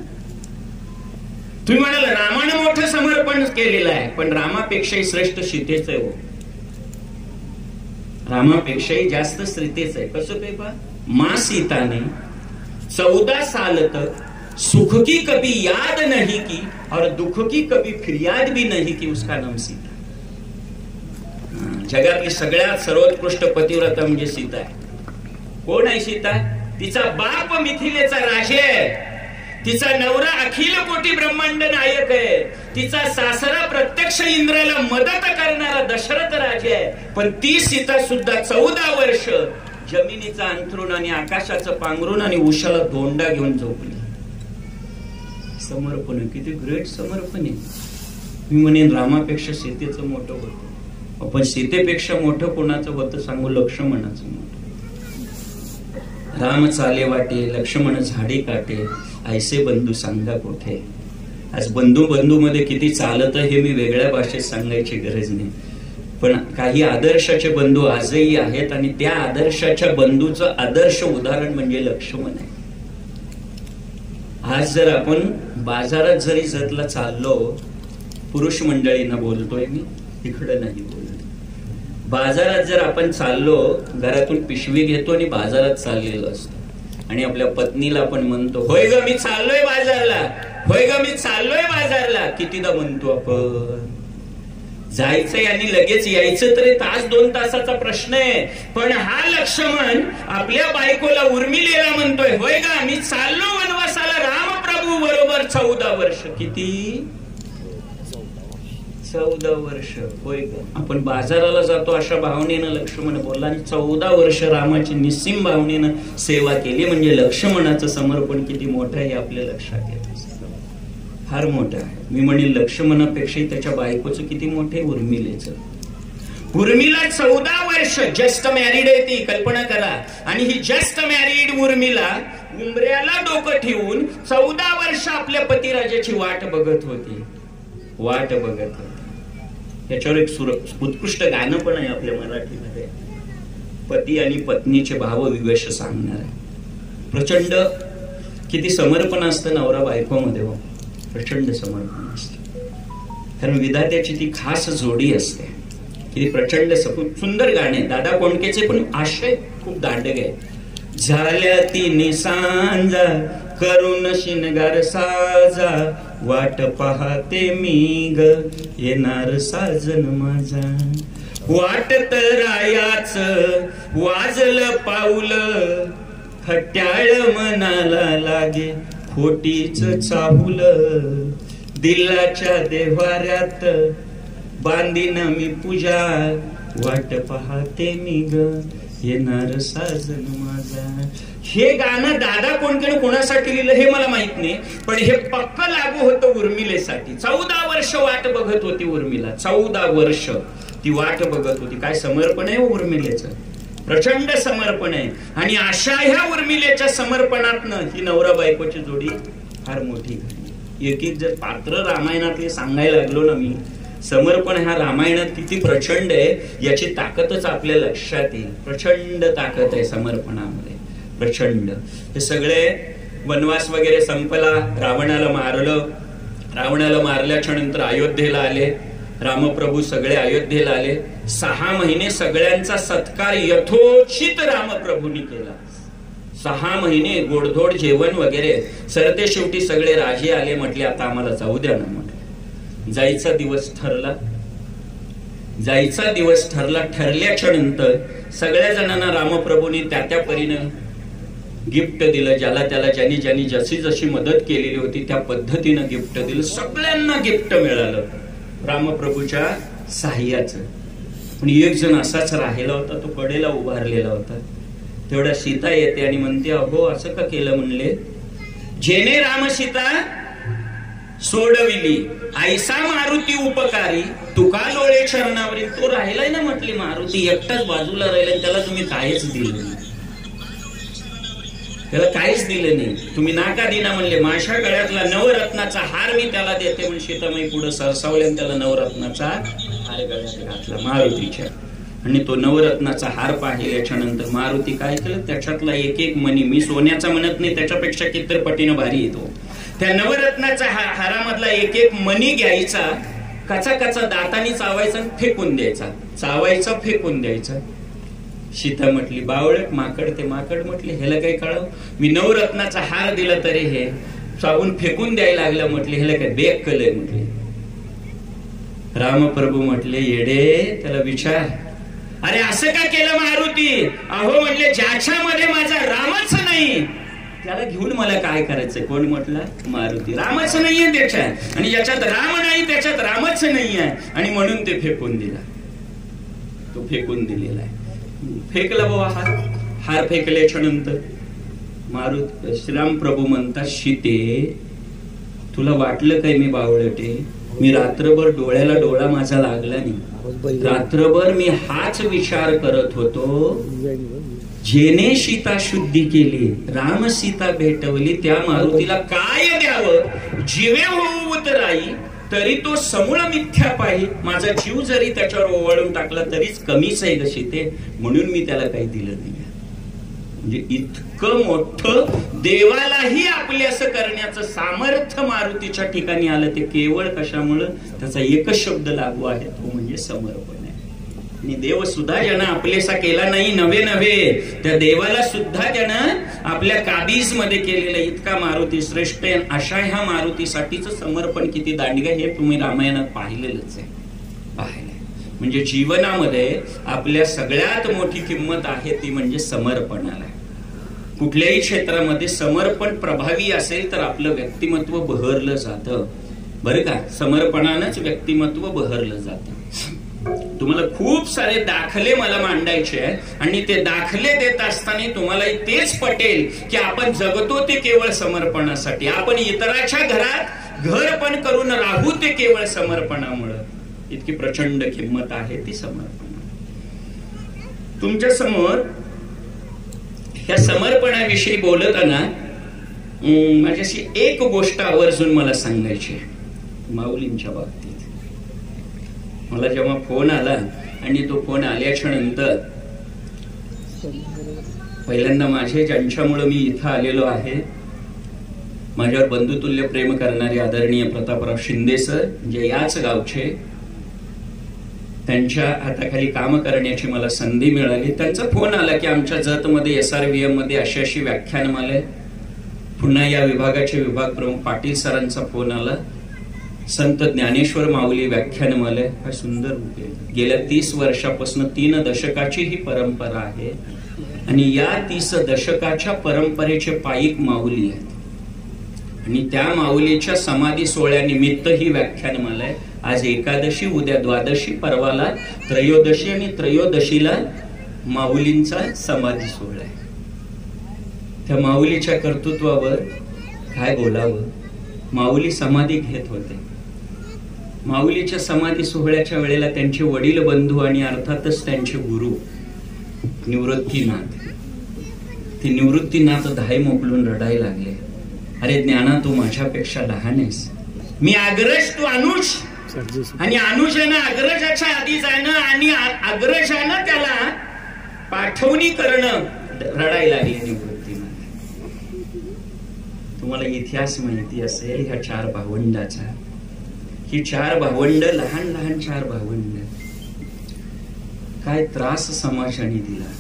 [SPEAKER 5] तुम्ही म्हणाल रामानं मोठं समर्पण केलेलं आहे, पण रामापेक्षाही श्रेष्ठ सीतेच आहे हो. रामापेक्षाही जास्त सीतेच आहे. कसं काय पहा, माँ सीता ने 14 साल तक सुख की कभी याद नहीं की और दुख की कभी फिर्याद भी नहीं की, उसका नाम सीता. जगातली सगळ्यात सर्वोत्कृष्ट पतिव्रता म्हणजे सीता आहे. कोण आहे सीता? तिचा बाप मिथिलेचा राजा आहे, तिचा नवरा अखिल कोटी ब्रह्मांड नायक आहे, तिचा सासरा प्रत्यक्ष इंद्राला मदत करणारा दशरथ राजा आहे. पण ती सीता सुद्धा 14 वर्ष जमिनीचा अंथरूण आणि आकाशाचं पांघरून आणि उशाला दोंडा घेऊन झोपली. समर्पण, किती ग्रेट समर्पण आहे. मी म्हणेन रामापेक्षा सीतेचं मोठं होतं, पण सीतेपेक्षा मोठं कोणाचं होतं सांगू, लक्ष्मणाचं मोठं. राम चाले वाटे लक्ष्मण झाडी काटे, ऐसे बंधू सांगा कोठे. आज बंधू मध्ये किती चालत हे मी वेगळ्या भाषेत सांगायची गरज नाही, पण काही आदर्शाचे बंधू आजही आहेत आणि त्या आदर्शाच्या बंधूचं आदर्श उदाहरण म्हणजे लक्ष्मण आहे. आज जर आपण बाजारात जरी जतला चाललो, पुरुष मंडळींना बोलतोय मी, इकडे नाही बोलत. बाजारात जर आपण चाललो, घरातून पिशवी घेतो आणि बाजारात चाललेलो असतो आणि आपल्या पत्नीला आपण म्हणतो, होय ग मी चाललोय बाजारला, होय ग मी चाललोय बाजारला. कितीदा म्हणतो आपण? जायचंय आणि लगेच यायचं तरी तास 2 तासाचा प्रश्न आहे. पण हा लक्ष्मण आपल्या बायकोला उर्मिलेला म्हणतोय, होय गा मी चाललो वनवासाला रामप्रभू बरोबर 14 वर्ष. किती? 14 वर्ष. होय ग. आपण बाजाराला जातो अशा भावनेनं लक्ष्मण बोलला आणि 14 वर्ष रामाची निस्सीम भावनेनं सेवा केली. म्हणजे लक्ष्मणाचं समर्पण किती मोठं आहे आपल्या लक्षात येत, फार मोठं आहे. मी म्हणेल लक्ष्मणापेक्षा त्याच्या बायकोचं किती मोठे, उर्मिलेचं. उर्मिला 14 वर्ष जस्ट मॅरिड आहे ती, कल्पना करा. आणि ही जस्ट मॅरिड उर्मिला उंबऱ्याला डोकं ठेवून 14 वर्ष आपल्या पतिराजाची वाट बघत होती. याच्यावर एक उत्कृष्ट गाणं पण आहे आपल्या मराठीमध्ये, पती आणि पत्नीचे भाव विवेश सांगणार आहे. प्रचंड किती समर्पण असतं नवरा बायकोमध्ये, हो प्रचंड समर्पण असतं. कारण विधात्याची ती खास जोडी असते. किती प्रचंड सुंदर गाणे. दादा कोंडकेचे पण आशय खूप दांडग आहे. झाल्या तिन्ही सांजा करून शिनगार साजा, वाट पाहते मी ग येणार साजन माझा. वाटत रायाच वाजलं पाऊल, खट्याळ मनाला लागे खोटीच चाहुल. दिलाच्या देवाऱ्यात बांधीन मी पूजा, वाट पाहते मी ग येणार साजन माझा. हे गाणं दादा कोणकडे कोणासाठी लिहिलं हे मला माहित नाही, पण हे पक्क लागू होतं उर्मिलेसाठी. 14 वर्ष वाट बघत होती उर्मिला, 14 वर्ष ती वाट बघत होती. काय समर्पण आहे उर्मिलेचं, प्रचंड समर्पण आहे. आणि अशा ह्या उर्मिलेच्या समर्पणातनं ही नवरा बायकोची जोडी फार मोठी झाली. एक जर पात्र रामायणातले सांगायला लागलो ना मी, समर्पण ह्या रामायणात किती प्रचंड आहे याची ताकदच आपल्या लक्षात येईल. प्रचंड ताकद आहे समर्पणामध्ये, प्रचंड. हे सगळे वनवास वगैरे संपला, रावणाला मारलं. रावणाला मारल्याच्या नंतर अयोध्येला आले रामप्रभू, सगळे अयोध्येला आले. 6 महिने सगळ्यांचा सत्कार यथोचित रामप्रभूंनी केला. 6 महिने गोडधोड जेवण वगैरे. सरते शेवटी सगळे राजे आले, म्हटले आता आम्हाला जाऊ द्या ना. म्हटलं जायचा दिवस ठरला. ठरल्याच्या नंतर सगळ्या जणांना रामप्रभूंनी त्या परीनं गिफ्ट दिलं. ज्याला त्याला ज्यांनी जशी मदत केलेली होती त्या पद्धतीनं गिफ्ट दिलं. सगळ्यांना गिफ्ट मिळालं रामप्रभूच्या साह्याचं. पण एक जण असाच राहिला होता, तो कडेला उभारलेला होता. तेवढा सीता येते आणि म्हणते, अहो असं का केलं म्हणले, जेने राम सीता सोडविली ऐसा मारुती उपकारी, तुका लोळे चरणावरी. तो राहिलाय ना म्हटली मारुती, एकटाच बाजूला राहिला, त्याला तुम्ही काहीच दिलं नाही. त्याला काहीच दिलं नाही. तुम्ही नाका दिना म्हणले. माझ्या गळ्यातला नवरत्नाचा हार मी त्याला देते म्हणून सीतामाई पुढे सरसावल्याने त्याला नवरत्नाचा हार गळ्यात घातला मारुतीच्या. आणि तो नवरत्नाचा हार पाहिल्याच्या नंतर मारुती काय केलं, त्याच्यातला एक मणी, मी सोन्याचा म्हणत नाही, त्याच्यापेक्षा कितीतरी पटीनं भारी येतो, त्या नवरत्नाच्या हारामधला एक मणी घ्यायचा, कचा दातानी चावायचा फेकून द्यायचा. चावायचा फेकून द्यायचा. सीता म्हटली, बावळट माकड. ते माकड म्हटले, ह्याला काय कळावं, मी नवरत्नाचा हार दिला तरी हे चावून फेकून द्यायला लागलं. म्हटले ह्याला काय बेक कलय. म्हटले रामप्रभू म्हटले, येडे त्याला विचार, अरे असं का केलं मारुती. अहो म्हटले, ज्याच्यामध्ये माझा रामच नाही त्याला घेऊन मला काय करायचंय. कोण म्हटलं, मारुती. रामच नाहीये त्याच्यात, आणि ज्याच्यात राम नाही त्याच्यात रामच नाहीये, आणि म्हणून ते फेकून दिला. तो फेकून दिलेला आहे. फेकला बाबा हार फेकल्याच्या नंतर मारुती श्रीराम प्रभू म्हणतात, सीते तुला वाटलं काय मी बावळटे, मी रात्रभर डोळ्याला डोळा माझा लागला नाही. रात्रभर मी हाच विचार करत होतो, जेने सीता शुद्धी केली, राम सीता भेटवली, त्या मारुतीला काय द्यावं. जीवे होऊ उतराई तरी तो समूळ मिथ्या पाहिजे. माझा जीव जरी त्याच्यावर ओवाळून टाकला तरीच कमीच आहे ग सीते, म्हणून मी त्याला काही दिलं नाही. म्हणजे इतकं मोठं देवालाही आपले असं करण्याचं सामर्थ्य मारुतीच्या ठिकाणी आलं. ते केवळ कशामुळं, त्याचा एकच शब्द लागू आहे, तो म्हणजे समर्पण आहे. आणि देव सुद्धा ज्यानं आपलेसा केला नाही, नवे त्या देवाला सुद्धा त्यानं आपल्या काबीज मध्ये केलेलं. इतका मारुती श्रेष्ठ आहे. अशा ह्या मारुतीसाठीच समर्पण किती दांडग हे तुम्ही रामायणात पाहिलेलंच आहे. म्हणजे जीवनामध्ये आपल्या सगळ्यात मोठी किंमत आहे ती म्हणजे समर्पणाला. कुठल्याही क्षेत्रामध्ये समर्पण प्रभावी असेल तर आपलं व्यक्तिमत्व बहरलं जातं बरं का. समर्पणानंच व्यक्तिमत्व बहरलं जातं. तुम्हाला खूप सारे दाखले मला मांडायचे आहे आणि ते दाखले देत असताना तुम्हाला तेच पटेल की आपण जगतो ते केवळ समर्पणासाठी. आपण इतराच्या घरात घर पण करून राहू ते केवळ समर्पणामुळे. इतकी प्रचंड किंमत आहे ती समर्पण. तुमच्या समोर ह्या समर्पणाविषयी बोलताना माझ्याशी एक गोष्ट आवर्जून मला सांगायची आहे. माऊलींच्या बाबतीत मला जेव्हा फोन आला आणि तो फोन आल्याच्या नंतर पहिल्यांदा माझे ज्यांच्यामुळे मी इथं आलेलो आहे, माझ्यावर बंधुतुल्य प्रेम करणारे आदरणीय प्रतापराव शिंदे सर, जे याच गावचे, त्यांच्या हाताखाली काम करण्याची मला संधी मिळाली. त्यांचा फोन आला की आमच्या जतमध्ये SRVM मध्ये अशी अशी व्याख्यानमाला. पुन्हा या विभागाचे विभाग प्रमुख पाटील सरांचा फोन आला, संत ज्ञानेश्वर माऊली व्याख्यानमाला. काय सुंदर. गेल्या 30 वर्षापासून 3 दशकाची ही परंपरा आहे आणि या 30 दशकाच्या परंपरेचे पाईक माऊली आहेत आणि त्या माऊलीच्या समाधी सोहळ्यानिमित्त ही व्याख्यानमाला आहे. आज एकादशी, उद्या द्वादशी, परवाला त्रयोदशी आणि त्रयोदशीला माऊलींचा समाधी सोहळा आहे. त्या माऊलीच्या कर्तृत्वावर काय बोलावं. माऊली समाधी घेत होते. माऊलीच्या समाधी सोहळ्याच्या वेळेला त्यांचे वडील बंधू आणि अर्थातच त्यांचे गुरु निवृत्तीनाथ, ते निवृत्तीनाथ धाय मोकलून रडायला लागले. अरे ज्ञाना, तू माझ्यापेक्षा लहान आहेस. मी अग्रज, तू अनुज, आणि अनुजानं अग्रजाच्या आधी जाणं आणि अग्रजानं त्याला पाठवणी करणं. रडायला लागले निवृत्तीनाथ. तुम्हाला इतिहास माहिती असेल ह्या 4 भावंडाचा. ही 4 भावंड, लहान लहान 4 भावंड, काय त्रास समाजाने दिला.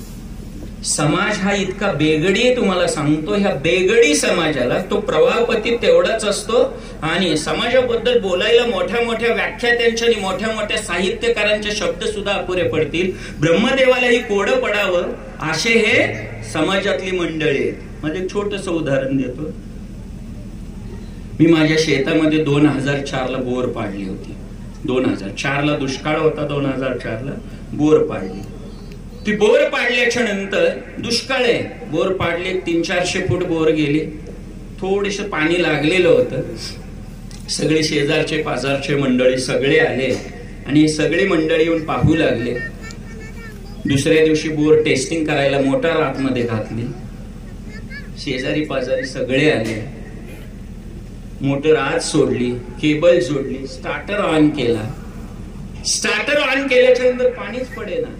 [SPEAKER 5] समाज हा इतका बेगडी आहे, तुम्हाला सांगतो. ह्या बेगडी समाजाला तो प्रवाहपती तेवढाच असतो आणि समाजाबद्दल बोलायला मोठ्या मोठ्या व्याख्यात्यांच्या आणि मोठ्या मोठ्या साहित्यकारांचे शब्द सुद्धा अपुरे पडतील. ब्रह्मदेवालाही कोडं पडावं असे हे समाजातली मंडळी आहेत. म्हणजे एक छोटंसं उदाहरण देतो. मी माझ्या शेतामध्ये 2004ला बोर पाडली होती. 2004ला दुष्काळ होता, 2004ला बोर पाडली. ती बोर पाडल्याच्या नंतर दुष्काळ आहे, बोर पाडले, 300-400 फूट बोर गेले. थोडेस पाणी लागलेलं होतं. सगळे शेजारचे पाजारचे मंडळी सगळे आले आणि सगळी मंडळी येऊन पाहू लागले. दुसऱ्या दिवशी बोर टेस्टिंग करायला मोटार आतमध्ये घातली. शेजारी पाजारी सगळे आले. मोटर आत सोडली, केबल जोडली, स्टार्टर ऑन केला. स्टार्टर ऑन केल्याच्या नंतर पाणीच पडेना.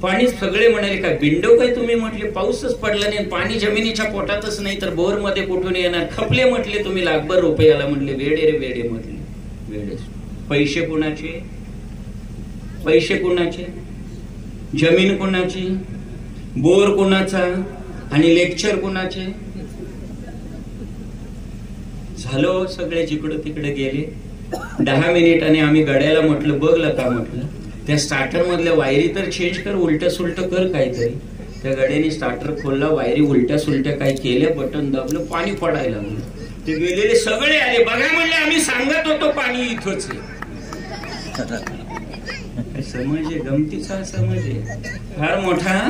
[SPEAKER 5] पाणी सगळे म्हणाले काय विंडो काय तुम्ही. म्हटले पाऊसच पडला नाही, पाणी जमिनीच्या पोटातच नाही तर बोर मध्ये कुठून येणार. खपले म्हटले तुम्ही लाखभर रुपयाला. म्हटले वेडे रे वेडे. म्हटले वेडे. पैसे कुणाचे, पैसे कुणाचे, जमीन कुणाची, बोर कुणाचा आणि लेक्चर कुणाचे. झालो सगळे जिकडं तिकडे गेले. 10 मिनिटांनी आम्ही गड्याला म्हटलं बघलं का. म्हटलं त्या स्टार्टर मधल्या वायरी तर चेंज कर, उलट सुलट कर काहीतरी. त्या गड्याने स्टार्टर खोलला, वायरी उलट्या सुलट्या काय केल्या, बटन दाबलं, पाणी पडायला लागलं. ते गेलेले सगळे आले. बघा म्हणले आम्ही सांगत होतो पाणी इथंच आहे. समज आहे, गमतीचा समज आहे फार मोठा.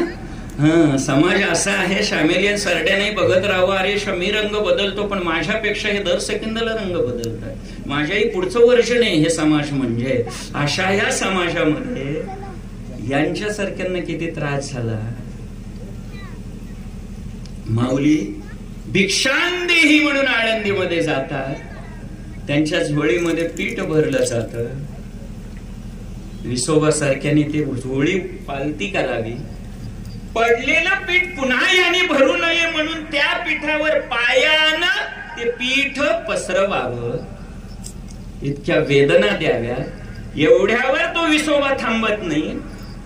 [SPEAKER 5] समाज असा आहे, शामेलियन सरड्याने बघत राहावं. अरे शमी रंग बदलतो पण माझ्यापेक्षा हे दर सेकंदाला रंग बदलतात. माझ्याही पुढचं वर्ष नाही हे समाज. म्हणजे अशा या समाजामध्ये यांच्यासारख्यांना किती त्रास झाला. माऊली भिक्षांदेही म्हणून आळंदीमध्ये जातात. त्यांच्या झोळीमध्ये पीठ भरलं जातं. विसोबा सारख्याने ते झोळी पालती करावी. पडलेलं पीठ पुन्हा याने भरू नये म्हणून त्या पीठावर पायानं ते पीठ पसरवावं. इतक्या वेदना द्याव्या. एवढ्यावर तो विसोबा थांबत नाही.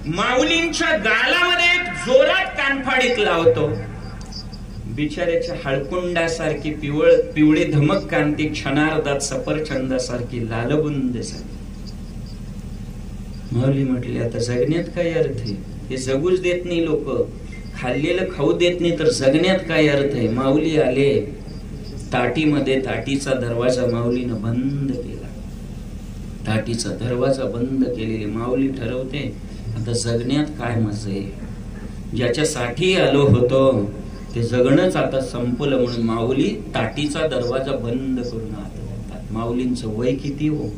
[SPEAKER 5] माऊलींच्या गालामध्ये एक जोरात कानफाडीत लावतो. बिचाऱ्याच्या हळकुंडासारखी पिवळी धमक कांती क्षणार्धात सफरचंदासारखी लालबुंद झाली. माऊली म्हटले आता जगण्यात काय अर्थ आहे? हे जगूच देत नाही लोक, खाल्लेलं खाऊ देत नाही, तर जगण्यात काय अर्थ आहे? माऊली आले ताटीमध्ये, ताटीचा दरवाजा माऊलीनं बंद केला. ताटीचा दरवाजा बंद केलेली माऊली ठरवते आता जगण्यात काय मजा आहे. ज्याच्यासाठी आलो होतो ते जगणंच आता संपलं, म्हणून माऊली ताटीचा दरवाजा बंद करून आत जातात. माऊलींचं वय किती हो?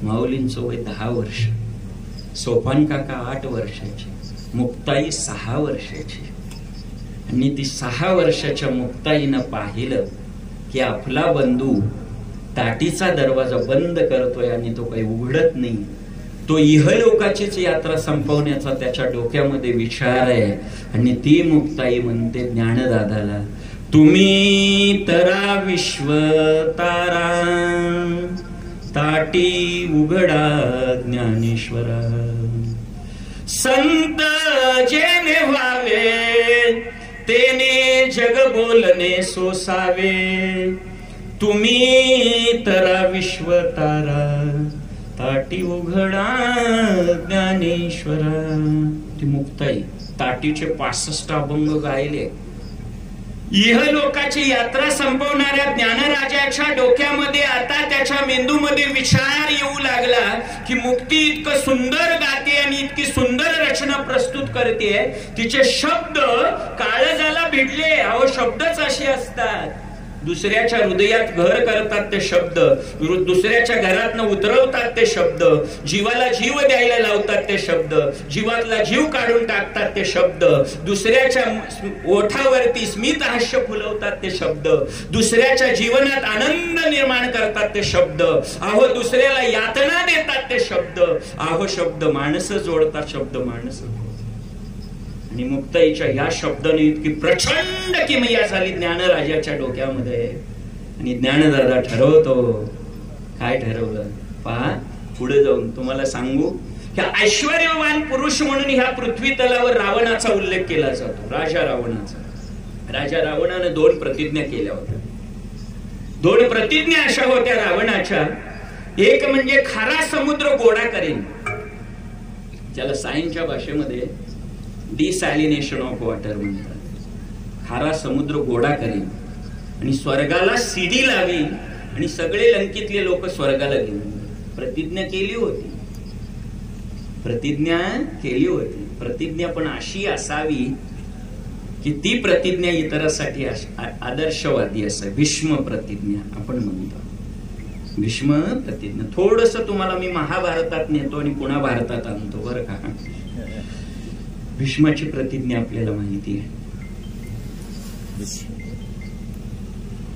[SPEAKER 5] माऊलींचं वय 10 वर्ष. सोपान काका 8 वर्षाची, मुक्ताई 6 वर्षाची. आणि ती 6 वर्षाच्या मुक्ताईनं पाहिलं की आपला बंधू ताटीचा दरवाजा बंद करतोय आणि तो काही उघडत नाही. तो इहलोकाचीच यात्रा संपवण्याचा त्याच्या डोक्यामध्ये विचार आहे. आणि ती मुक्ताई म्हणते ज्ञानदादाला, तुम्ही तरा विश्व तारा, ताटी उघडा ज्ञानेश्वरा. संत जेने व्हावे तेने जग बोलणे सोसावे. तुम्ही तरा विश्व तारा, ताटी उघडा ज्ञानेश्वरा. ती मुक्ताई ताटीचे 65 अभंग गायले. इहलोकाची यात्रा संपवणाऱ्या ज्ञानराजाच्या डोक्यामध्ये आता त्याच्या मेंदूमध्ये विचार येऊ लागला की मुक्ती इतकं सुंदर गाते आणि इतकी सुंदर रचना प्रस्तुत करते, तिचे शब्द काळजाला भिडले. अहो शब्दच असे असतात, दुसऱ्याच्या हृदयात घर करतात ते शब्द, दुसऱ्याच्या घरातनं उतरवतात ते शब्द, जीवाला जीव द्यायला लावतात ते शब्द, जीवातला जीव काढून टाकतात ते शब्द, दुसऱ्याच्या ओठावरती स्मित हास्य फुलवतात ते शब्द, दुसऱ्याच्या जीवनात आनंद निर्माण करतात ते शब्द. अहो दुसऱ्याला यातना देतात ते शब्द. अहो शब्द माणसं जोडतात, शब्द माणसं. आणि मुक्ताईच्या या शब्दाने इतकी प्रचंड किमया झाली ज्ञानराजाच्या डोक्यामध्ये. आणि ज्ञानदादा ठरवतो, काय ठरवलं पहा, पुढे जाऊन तुम्हाला सांगू. ह्या ऐश्वर्यवान पुरुष म्हणून ह्या पृथ्वी तलावर रावणाचा उल्लेख केला जातो, राजा रावणाचा. राजा रावणाने 2 प्रतिज्ञा केल्या होत्या. 2 प्रतिज्ञा अशा होत्या रावणाच्या. एक म्हणजे खारा समुद्र गोडा करेन, ज्याला सायन्सच्या भाषेमध्ये डिसॅलिनेशन ऑफ वॉटर म्हणतात. खारा समुद्र गोडा करेन आणि स्वर्गाला सीडी लावी आणि सगळे लंकेतले लोक स्वर्गाला घेऊन. प्रतिज्ञा केली होती, प्रतिज्ञा केली होती. प्रतिज्ञा पण अशी असावी की ती प्रतिज्ञा इतरांसाठी आदर्शवादी असावी. भीष्म प्रतिज्ञा आपण म्हणतो, भीष्म प्रतिज्ञा. थोडस तुम्हाला मी महाभारतात नेतो आणि पुन्हा भारतात आणतो बरं का. भीष्माची प्रतिज्ञा आपल्याला माहिती आहे.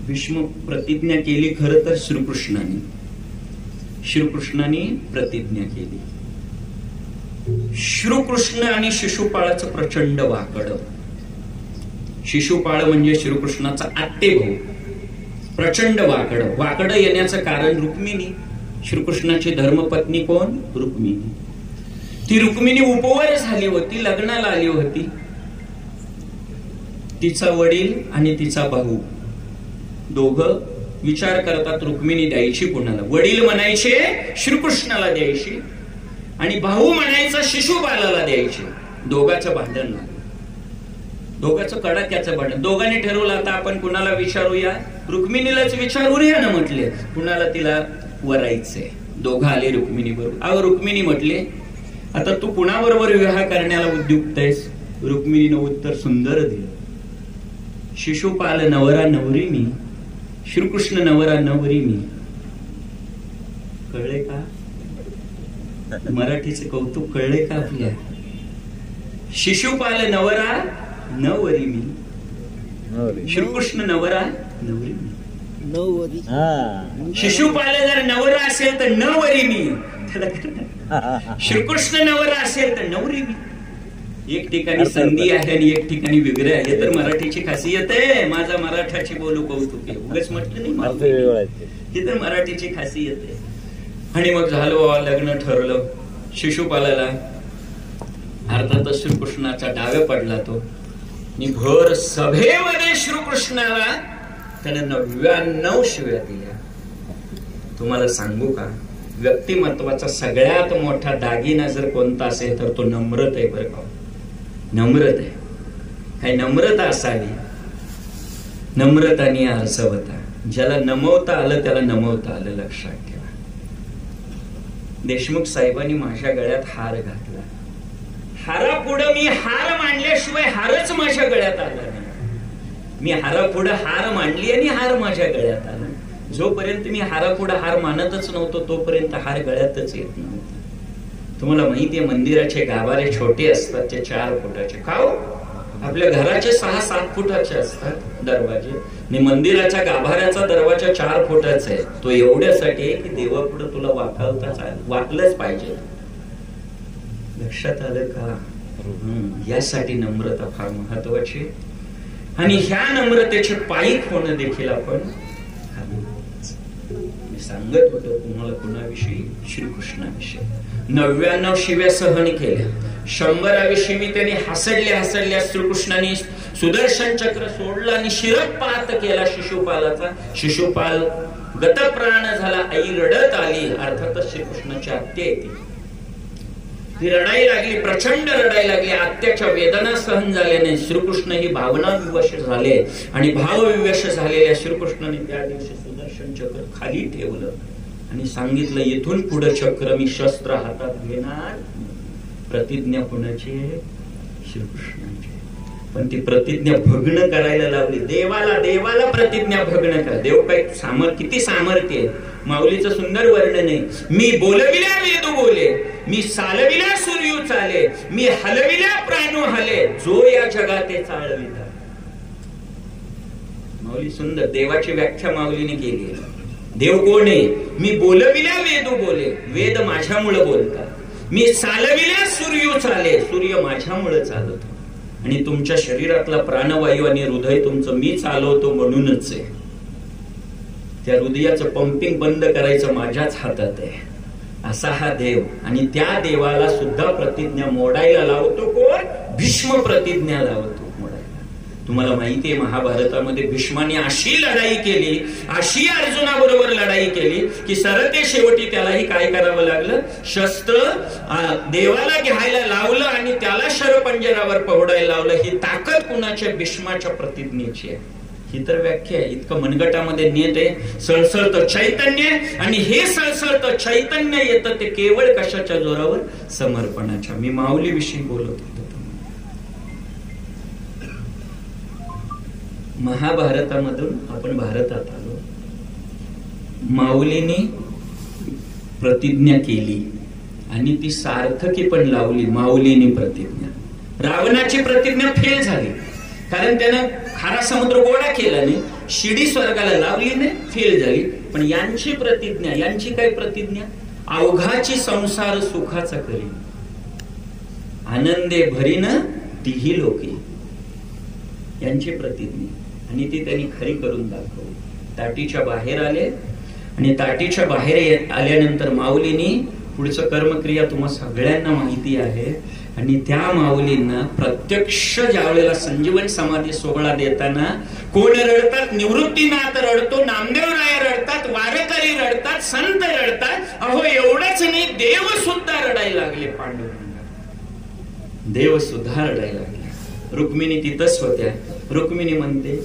[SPEAKER 5] भीष्म प्रतिज्ञा केली खरं तर श्रीकृष्णाने. श्रीकृष्णाने प्रतिज्ञा केली. श्रीकृष्ण आणि शिशुपाळाचं प्रचंड वाकड. शिशुपाळ म्हणजे श्रीकृष्णाचा आत्ते भाऊ. प्रचंड वाकड. वाकड येण्याचं कारण रुक्मिणी. श्रीकृष्णाची धर्मपत्नी कोण? रुक्मिणी. ती रुक्मिणी उपवर झाली होती, लग्नाला आली होती. तिचा वडील आणि तिचा भाऊ दोघं विचार करतात रुक्मिणी द्यायची कोणाला. वडील म्हणायचे श्रीकृष्णाला द्यायची आणि भाऊ म्हणायचा शिशुपालाला द्यायचे. दोघांचं भांडण झालं, दोघांचं कडाक्याचं भांडण. दोघांनी ठरवलं आता आपण कुणाला विचारूया, रुक्मिणीलाच विचारूया ना म्हटले. कुणाला तिला वरायचंय. दोघं आले रुक्मिणी बरोबर. अहो रुक्मिणी म्हटले आता तू कुणाबरोबर विवाह करण्याला उद्युक्त आहेस? रुक्मिणीनं उत्तर सुंदर दिलं. शिशुपाल नवरा नवरी मी, श्रीकृष्ण नवरा नवरी मी. कळले का? मराठीचे कौतुक कळले का आपल्या? शिशुपाल नवरा नवरी मी, श्रीकृष्ण नवरा नवरी मी. शिशुपाल जर नवरा असेल तर नवरी मी, श्रीकृष्ण नवरा असेल तर नवरी मी. एक ठिकाणी संधी आहे आणि एक ठिकाणी वेगळे आहे. तर मराठीची खासियत आहे. माझा मराठाची बोलू कौतुक आहे, उगाच म्हटलं नाही. ही तर मराठीची खासियत आहे. आणि मग झालं बाबा, लग्न ठरलं. शिशुपालाला अर्थातच श्रीकृष्णाचा डाव्या पडला तो. आणि भर सभेमध्ये श्रीकृष्णाला त्याने 99 शिव्या दिल्या. तुम्हाला सांगू का, व्यक्तिमत्वाचा सगळ्यात मोठा दागिना जर कोणता असेल तर तो नम्रता आहे बरं का. नम्रता आहे. काही नम्रता असावी. नम्रतानी हसवता. ज्याला नमवता आलं त्याला नमवता आलं. लक्षात ठेवा. देशमुख साहेबांनी माझ्या गळ्यात हार घातला. हारापुढं मी हार मांडल्याशिवाय हारच माझ्या गळ्यात आला नाही. मी हारापुढं हार मांडली आणि हार माझ्या गळ्यात आला. जोपर्यंत मी हारापुढं हार मानतच नव्हतो तोपर्यंत हार गळ्यातच येत नव्हता. तुम्हाला माहितीये मंदिराचे गाभारे छोटे असतात ते 4 फुटाचे. का हो? आपल्या घराचे 6-7 फुटाचे असतात दरवाजे आणि मंदिराच्या गाभाऱ्याचा दरवाजा 4 फुटाचा आहे. तो एवढ्यासाठी आहे की देवापुढे तुला वाकलंच पाहिजे. लक्षात आलं का? यासाठी नम्रता फार महत्वाची आणि ह्या नम्रतेचे पायीक होणं देखील आपण सांगत होतो तुम्हाला कुणाविषयी? श्रीकृष्णाविषयी. 99 शिव्या सहन केल्या. 100व्या शिवी त्यांनी हसडल्या श्रीकृष्णाने सुदर्शन चक्र सोडलं आणि शिरपात केला शिशुपालाचा. शिशुपाल गतप्राण झाला. आई रडत आली. अर्थातच श्रीकृष्णाची आत्या येते. ती रडाई लागली. प्रचंड रडाई लागली. आत्याच्या वेदना सहन झाल्याने श्रीकृष्ण ही भावना विवश झाले आणि भावविवश झालेल्या श्रीकृष्णाने त्या दिवशी सुदर्शन चक्र खाली ठेवलं आणि सांगितलं इथून पुढे चक्र मी शस्त्र हातात घेणार. प्रतिज्ञा कोणाची? श्रीकृष्णाची. पण ती प्रतिज्ञा भग्न करायला लावली. देवाला प्रतिज्ञा भग्न करा. देव काय किती सामर्थ्य आहे. माऊलीचं सुंदर वर्णन आहे. मी बोलविल्या वेदू बोले, मी चालविल्या सूर्यू चाले, मी हलविल्या प्राणू हले, जो या जगाते चालविला. माऊली सुंदर देवाची व्याख्या माऊलीने केली आहे. देव कोण आहे? मी बोलविल्या वेदू बोले, वेद माझ्यामुळे बोलतात. मी चालविल्या सूर्यू चाले, सूर्य माझ्यामुळे चालतो. आणि तुमच्या शरीरातला प्राणवायू आणि हृदय तुमचं मी चालवतो म्हणूनच आहे. त्या हृदयाचं पंपिंग बंद करायचं माझ्याच हातात आहे. असा हा देव. आणि त्या देवाला सुद्धा प्रतिज्ञा मोडायला लावतो कोण? भीष्म प्रतिज्ञा लावतो मोडायला. तुम्हाला माहितीये महाभारतामध्ये भीष्माने अशी लढाई केली, अशी अर्जुनाबरोबर लढाई केली की सरते शेवटी त्यालाही काय करावं लागलं? शस्त्र देवाला घ्यायला लावलं आणि त्याला शरपंजरावर पहोडायला लावलं. ही ताकद कुणाच्या? भीष्माच्या प्रतिज्ञेची आहे. ही तर व्याख्या आहे. इतकं मनगटामध्ये नेत आहे. सळसळतं चैतन्य आणि हे सळसळतं चैतन्य येतं ते केवळ कशाच्या जोरावर? समर्पणाच्या. मी माऊली विषयी बोलत होतो. महाभारतामधून आपण भारतात आलो. माऊलीने प्रतिज्ञा केली आणि ती सार्थकी पण लावली. माऊलीने प्रतिज्ञा. रावणाची प्रतिज्ञा फेल झाली कारण त्यानं खारा समुद्र गोळा केला नाही. शिडी स्वर्गाला लावली नाही, फेल झाली. पण यांची प्रतिज्ञा, यांची काय प्रतिज्ञा? अवघाची संसार सुखाचा करी, आनंदे भरीन तीही लोके. यांची प्रतिज्ञा आणि ती त्यांनी खरी करून दाखवली. ताटीच्या बाहेर आले आणि ताटीच्या बाहेर आल्यानंतर माऊलींनी पुढचं कर्मक्रिया तुम्हाला सगळ्यांना माहिती आहे. आणि त्या माऊलींना प्रत्यक्ष ज्यावेळेला संजीवन समाधी सोहळा देताना कोण रडतात? निवृत्तीनाथ रडतो, नामदेव राय रडतात, वारकरी रडतात, संत रडतात. अहो एवढंच नाही, देव सुद्धा रडायला लागले. पांडुरंग देव सुद्धा रडायला लागले. रुक्मिणी तिथंच होत्या. रुक्मिणी म्हणते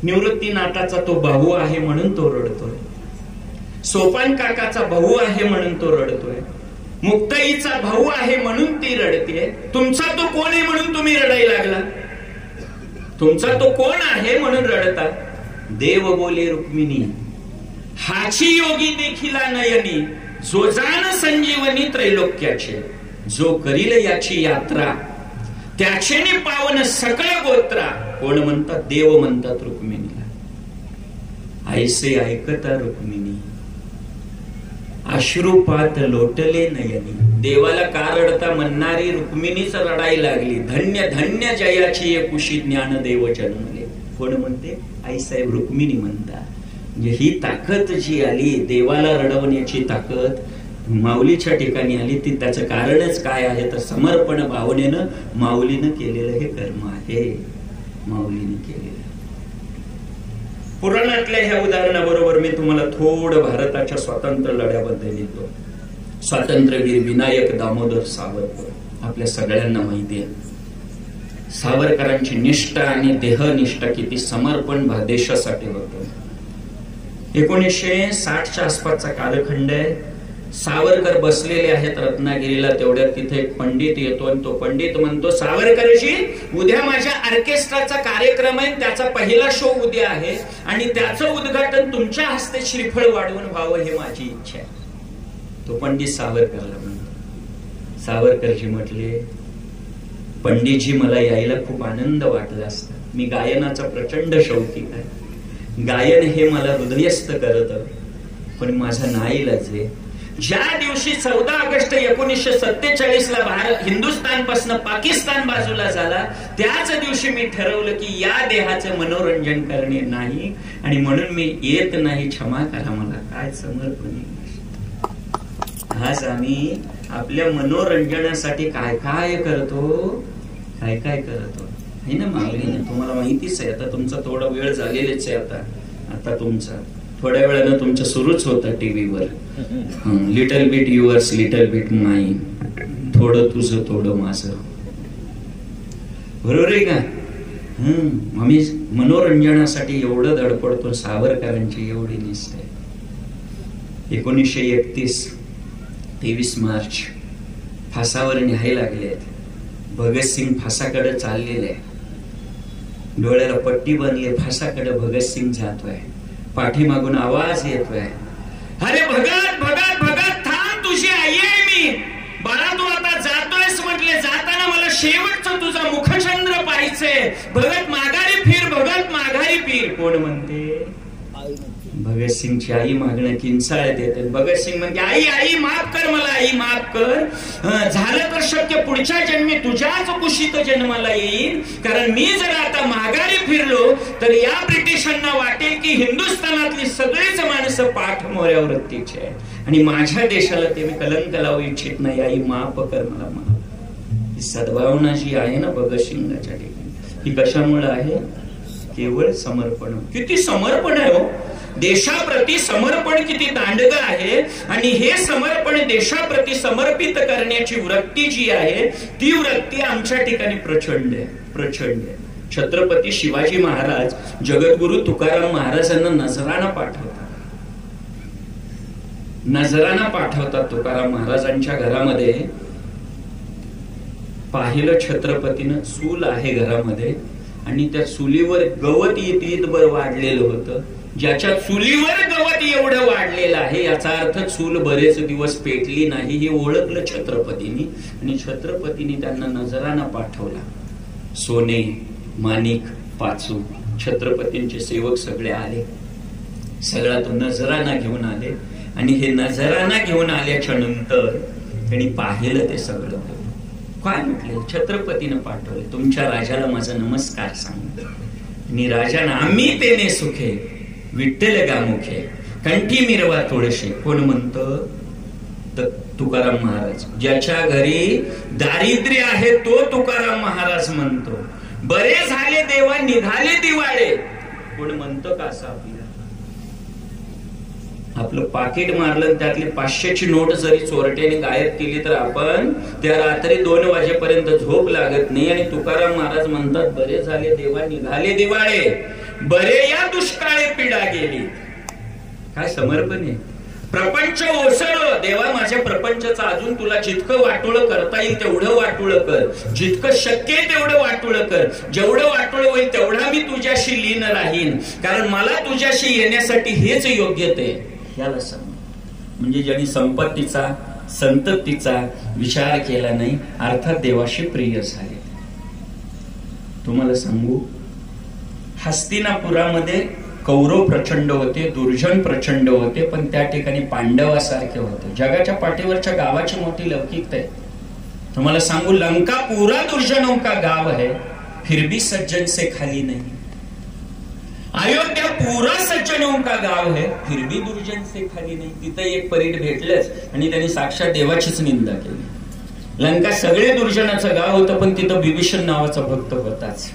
[SPEAKER 5] निवृत्तीनाथाचा तो भाऊ आहे म्हणून तो रडतोय. सोपान काकाचा भाऊ आहे म्हणून तो रडतोय. मुक्ताईचा भाऊ आहे म्हणून ती रडते. तुमचा तो कोण आहे म्हणून तुम्ही रडायला लागला? तुमचा तो कोण आहे म्हणून रडता? देव बोले रुक्मिणी हाची योगी देखिला नयनी, जो जाण संजीवनी त्रैलोक्याचे, जो करील याची यात्रा त्याचेने पावन सकळ गोत्रा. कोण म्हणतात? देव म्हणतात रुक्मिणीला. ऐसे ऐकता रुक्मिणी अश्रुपात लोटले नयनी. देवाला का रडता म्हणणारी रुक्मिणीच रडायला लागली. धन्य धन्य जयाची कुशी ज्ञान देव जन्मले. कोण म्हणते? आईसाहेब रुक्मिणी म्हणतात. म्हणजे ही ताकद जी आली देवाला रडवण्याची ताकद माऊलीच्या ठिकाणी आली. ती त्याचं कारणच काय आहे तर समर्पण भावनेनं माऊलीनं केलेलं हे कर्म आहे. माऊलीने केलेलं पुराणातल्या ह्या उदाहरणाबरोबर मी तुम्हाला थोडं भारताच्या स्वातंत्र्य लढ्याबद्दल लिहितो. स्वातंत्र्यवीर विनायक दामोदर सावरकर आपल्या सगळ्यांना माहिती आहे. सावरकरांची निष्ठा आणि देहनिष्ठा किती समर्पण देशासाठी होतं. 1960च्या आसपासचा कालखंड आहे. सावरकर बसलेले आहेत रत्नागिरीला. तेवढ्यात तिथे एक पंडित येतो आणि तो पंडित म्हणतो, सावरकरजी उद्या माझ्या ऑर्केस्ट्राचा कार्यक्रम आहे, त्याचा पहिला शो उद्या आहे आणि त्याचं उद्घाटन तुमच्या हस्ते श्रीफळ वाढवून व्हावं ही माझी इच्छा आहे. तो पंडित सावरकरला म्हणतो. सावरकरजी म्हटले, पंडितजी मला यायला खूप आनंद वाटला असता. मी गायनाचा प्रचंड शौकीक आहे. गायन हे मला हृदयस्थ करत, पण माझा नाईलाज आहे. ज्या दिवशी 14 ऑगस्ट 1947 ला हिंदुस्थान पासून पाकिस्तान बाजूला झाला, त्याच दिवशी मी ठरवलं की या देहाचे मनोरंजन करणे नाही आणि म्हणून मी येत नाही. क्षमा करा मला. काय समर्पण. आज आम्ही आपल्या मनोरंजनासाठी काय काय करतो, काय काय करतो हे ना मागणी. तुम्हाला माहितीच आहे. आता तुमचा थोडा वेळ झालेलाच आहे. आता तुमचा थोड्या वेळानं तुमचं सुरूच होतं टीव्हीवर, little bit yours little bit माईन, थोडं तुझं थोडं माझं. बरोबर आहे का? आम्ही मनोरंजनासाठी एवढं धडपडतो. सावरकरांची एवढी निष्ठा आहे. 1931 23 मार्च फासावर न्यायला लागले. भगतसिंग फासाकडे चाललेले. डोळ्याला पट्टी बांधली. फासाकडे भगतसिंग जातोय. पाठीमागून आवाज येतोय, अरे भगत भगत भगत थांब, तुझी आई आहे मी. बाळा तू आता जातोयस म्हटले, जाताना मला शेवटचं तुझा मुखचंद्र पाहिजे. भगत माघारी फिर, भगत माघारी फिर. कोण म्हणते? भगतसिंगची आई मागणं किंचाळत येते. भगतसिंग म्हणते, आई आई माफ कर मला, आई माफ कर. झालं तर शक्य पुढच्या जन्मी तुझ्याच कुशीत जन्माला येईल. कारण मी जर आता माघारी फिरलो तर या ब्रिटिशांना वाटेल की हिंदुस्थानातली सगळीच माणसं पाठ मोऱ्या वृत्तीची आहे आणि माझ्या देशाला ते मी कलंक लावू इच्छित नाही. आई माफ कर मला. ही सद्भावना जी आहे ना भगतसिंगाच्या ठिकाणी, ही कशामुळे आहे? केवळ समर्पण. किती समर्पण आहे हो. देशाप्रती समर्पण किती दांडग आहे. आणि हे समर्पण देशाप्रती समर्पित करण्याची वृत्ती जी आहे ती वृत्ती आमच्या ठिकाणी प्रचंड आहे. प्रचंड आहे. छत्रपती शिवाजी महाराज जगद्गुरु तुकाराम महाराजांना नजराना पाठवतात. नजराना पाठवतात तुकाराम महाराजांच्या घरामध्ये. पाहिलं छत्रपतीनं चूल आहे घरामध्ये आणि त्या चुलीवर गवत इतभर वाढलेलं होतं. ज्याच्या चुलीवर गवत एवढं वाढलेलं आहे याचा अर्थ चूल बरेच दिवस पेटली नाही हे ओळखलं छत्रपतींनी आणि छत्रपतींनी त्यांना नजराना पाठवला. सोने माणिक पाचू छत्रपतींचे सेवक सगळे आले. सगळा तो नजराना घेऊन आले आणि हे नजराना घेऊन आल्याच्या नंतर त्यांनी पाहिलं ते सगळं. काय म्हटले? छत्रपतीनं पाठवले, तुमच्या राजाला माझा नमस्कार सांग. आणि राजानं आम्ही तेने सुखे विठ्ठल गामुखे कंठी मिरवा थोडेसे. कोण म्हणतं? तर तुकाराम महाराज. ज्याच्या घरी दारिद्र्य आहे तो तुकाराम महाराज म्हणतो. बरे झाले देवा निघाले दिवाळे. कोण म्हणतं का असं? आपलं पाकिट मारलं त्यातली 500ची नोट जरी चोरट्याने गायब केली तर आपण त्या रात्री 2 वाजेपर्यंत झोप लागत नाही. आणि तुकाराम महाराज म्हणतात, बरे झाले देवा निघाले दिवाळे, बरे या दुष्काळे पिढा गेली. काय समर्पण आहे. प्रपंच ओसळ देवा, माझ्या प्रपंचाचं अजून तुला जितकं वाटोळं करता येईल तेवढं वाटोळं कर. जितकं शक्य आहे तेवढं वाटोळं कर. जेवढं वाटोळं होईल तेवढा मी तुझ्याशी लीन राहीन. कारण मला तुझ्याशी येण्यासाठी हेच योग्यते आहे. याला सांग. म्हणजे ज्यांनी संपत्तीचा संततीचा विचार केला नाही अर्थात देवाशी प्रिय झाले. तुम्हाला सांगू, हस्तिनापुरामध्ये कौरव प्रचंड होते, दुर्जन प्रचंड होते, पण त्या ठिकाणी पांडवासारखे होते. जगाच्या पाठीवरच्या गावाची मोठी लौकिकता आहे. तुम्हाला सांगू, लंका पूरा दुर्जनों का गाव है फिर भी सज्जन से खाली नहीं. अयोध्या पूरा सज्जनों का गाव है फिर भी दुर्जन से खाली नाही. तिथं एक परीट भेटलंच आणि त्यांनी साक्षात देवाचीच निंदा केली. लंका सगळे दुर्जनाचं गाव होतं पण तिथं विभीषण नावाचा भक्त होताच.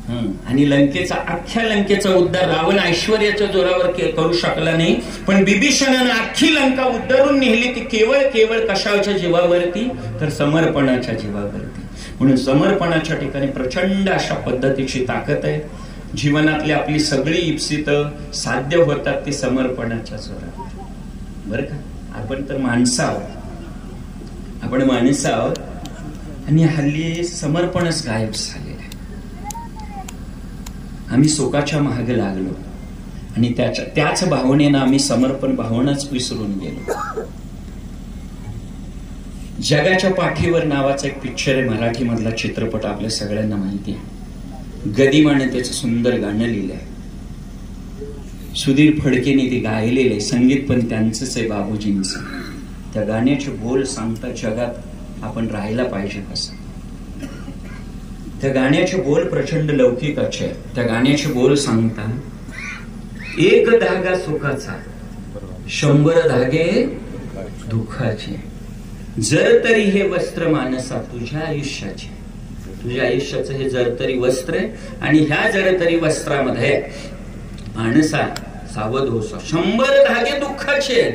[SPEAKER 5] आणि अख्ख्या लंकेचा उद्धार रावण ऐश्वर्याच्या जोरावर करू शकला नाही, पण बिभीषणानं अख्खी लंका उद्धारून नेली ती केवळ कशाच्या जीवावरती, तर समर्पणाच्या जीवावरती. म्हणून समर्पणाच्या ठिकाणी प्रचंड अशा पद्धतीची ताकद आहे. जीवनातली आपली सगळी इप्सित साध्य होतात ती समर्पणाच्या जोरावर. बरं का, आपण तर माणसं आहोत आणि हल्ली समर्पणच गायब झालेलं आहे. आम्ही सुखाच्या मागे लागलो आणि त्याच भावनेनं आम्ही समर्पण भावनाच विसरून गेलो. जगाच्या पाठीवर नावाचा एक पिक्चर आहे, मराठी मधला चित्रपट, आपल्या सगळ्यांना माहिती आहे. गदिमाने त्याचं सुंदर गाणं लिहिलंय, सुधीर फडकेने ते गायलेलं आहे, संगीत पण त्यांचंच आहे, बाबूजींचं. त्या गाण्याचे बोल सांगता जगात आपण राहायला पाहिजे कसं. त्या गाण्याचे बोल प्रचंड लौकिकाचे आहे. त्या गाण्याचे बोल सांगता, एक धागा सुखाचा, 100 धागे दुःखाचे, जर तरी हे वस्त्र मानसा तुझ्या आयुष्याचं हे जर तरी वस्त्र आहे, आणि ह्या जर तरी वस्त्रामध्ये माणसा सावध होसा, 100 धागे दुःखाचे आहेत,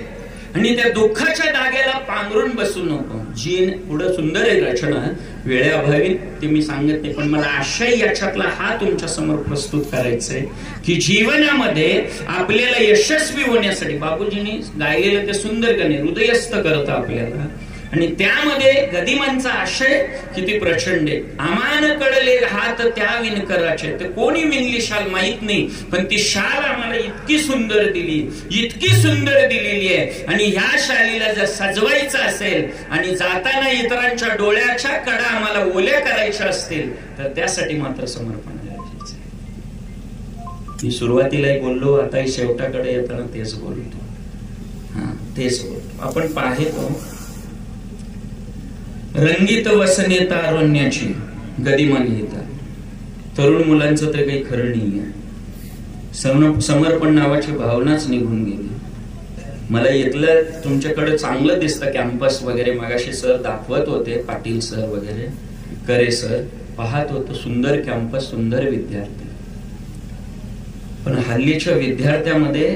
[SPEAKER 5] आणि त्या दुःखाच्या धाग्याला पांघरून बसू नको. जी पुढे सुंदर आहे रचना, वेळेअभावी ते मी सांगत नाही, पण मला आशय याच्यातला हा तुमच्या समोर प्रस्तुत करायचा आहे की जीवनामध्ये आपल्याला यशस्वी होण्यासाठी बाबूजींनी गायलेलं ते सुंदर गाणे हृदयस्थ करतं आपल्याला. आणि त्यामध्ये गदिमांचा आशय किती प्रचंड आहे. आमान कळले हात त्या विणकराचे, ते कोणी विणली शाल माहित नाही, पण ती शाल आम्हाला इतकी सुंदर दिलेली आहे. आणि ह्या शालीला जर सजवायचं असेल आणि जाताना इतरांच्या डोळ्याच्या कडा आम्हाला ओल्या करायच्या असतील, तर त्यासाठी मात्र समर्पण गरजेचं आहे. मी सुरुवातीलाही बोललो, आताही शेवटाकडे येताना तेच बोलतो. आपण पाहतो रंगीत वसने तारुण्याची गदिमा लिहितात. तरुण मुलांचं तर काही खरं नाहीये. समर्पण नावाची भावनाच निघून गेली. मला इथलं तुमच्याकडे चांगलं दिसतं कॅम्पस वगैरे, मगाशी सर दाखवत होते, पाटील सर वगैरे, करे सर, पाहत होतो सुंदर कॅम्पस, सुंदर विद्यार्थी. पण हल्लीच्या विद्यार्थ्यामध्ये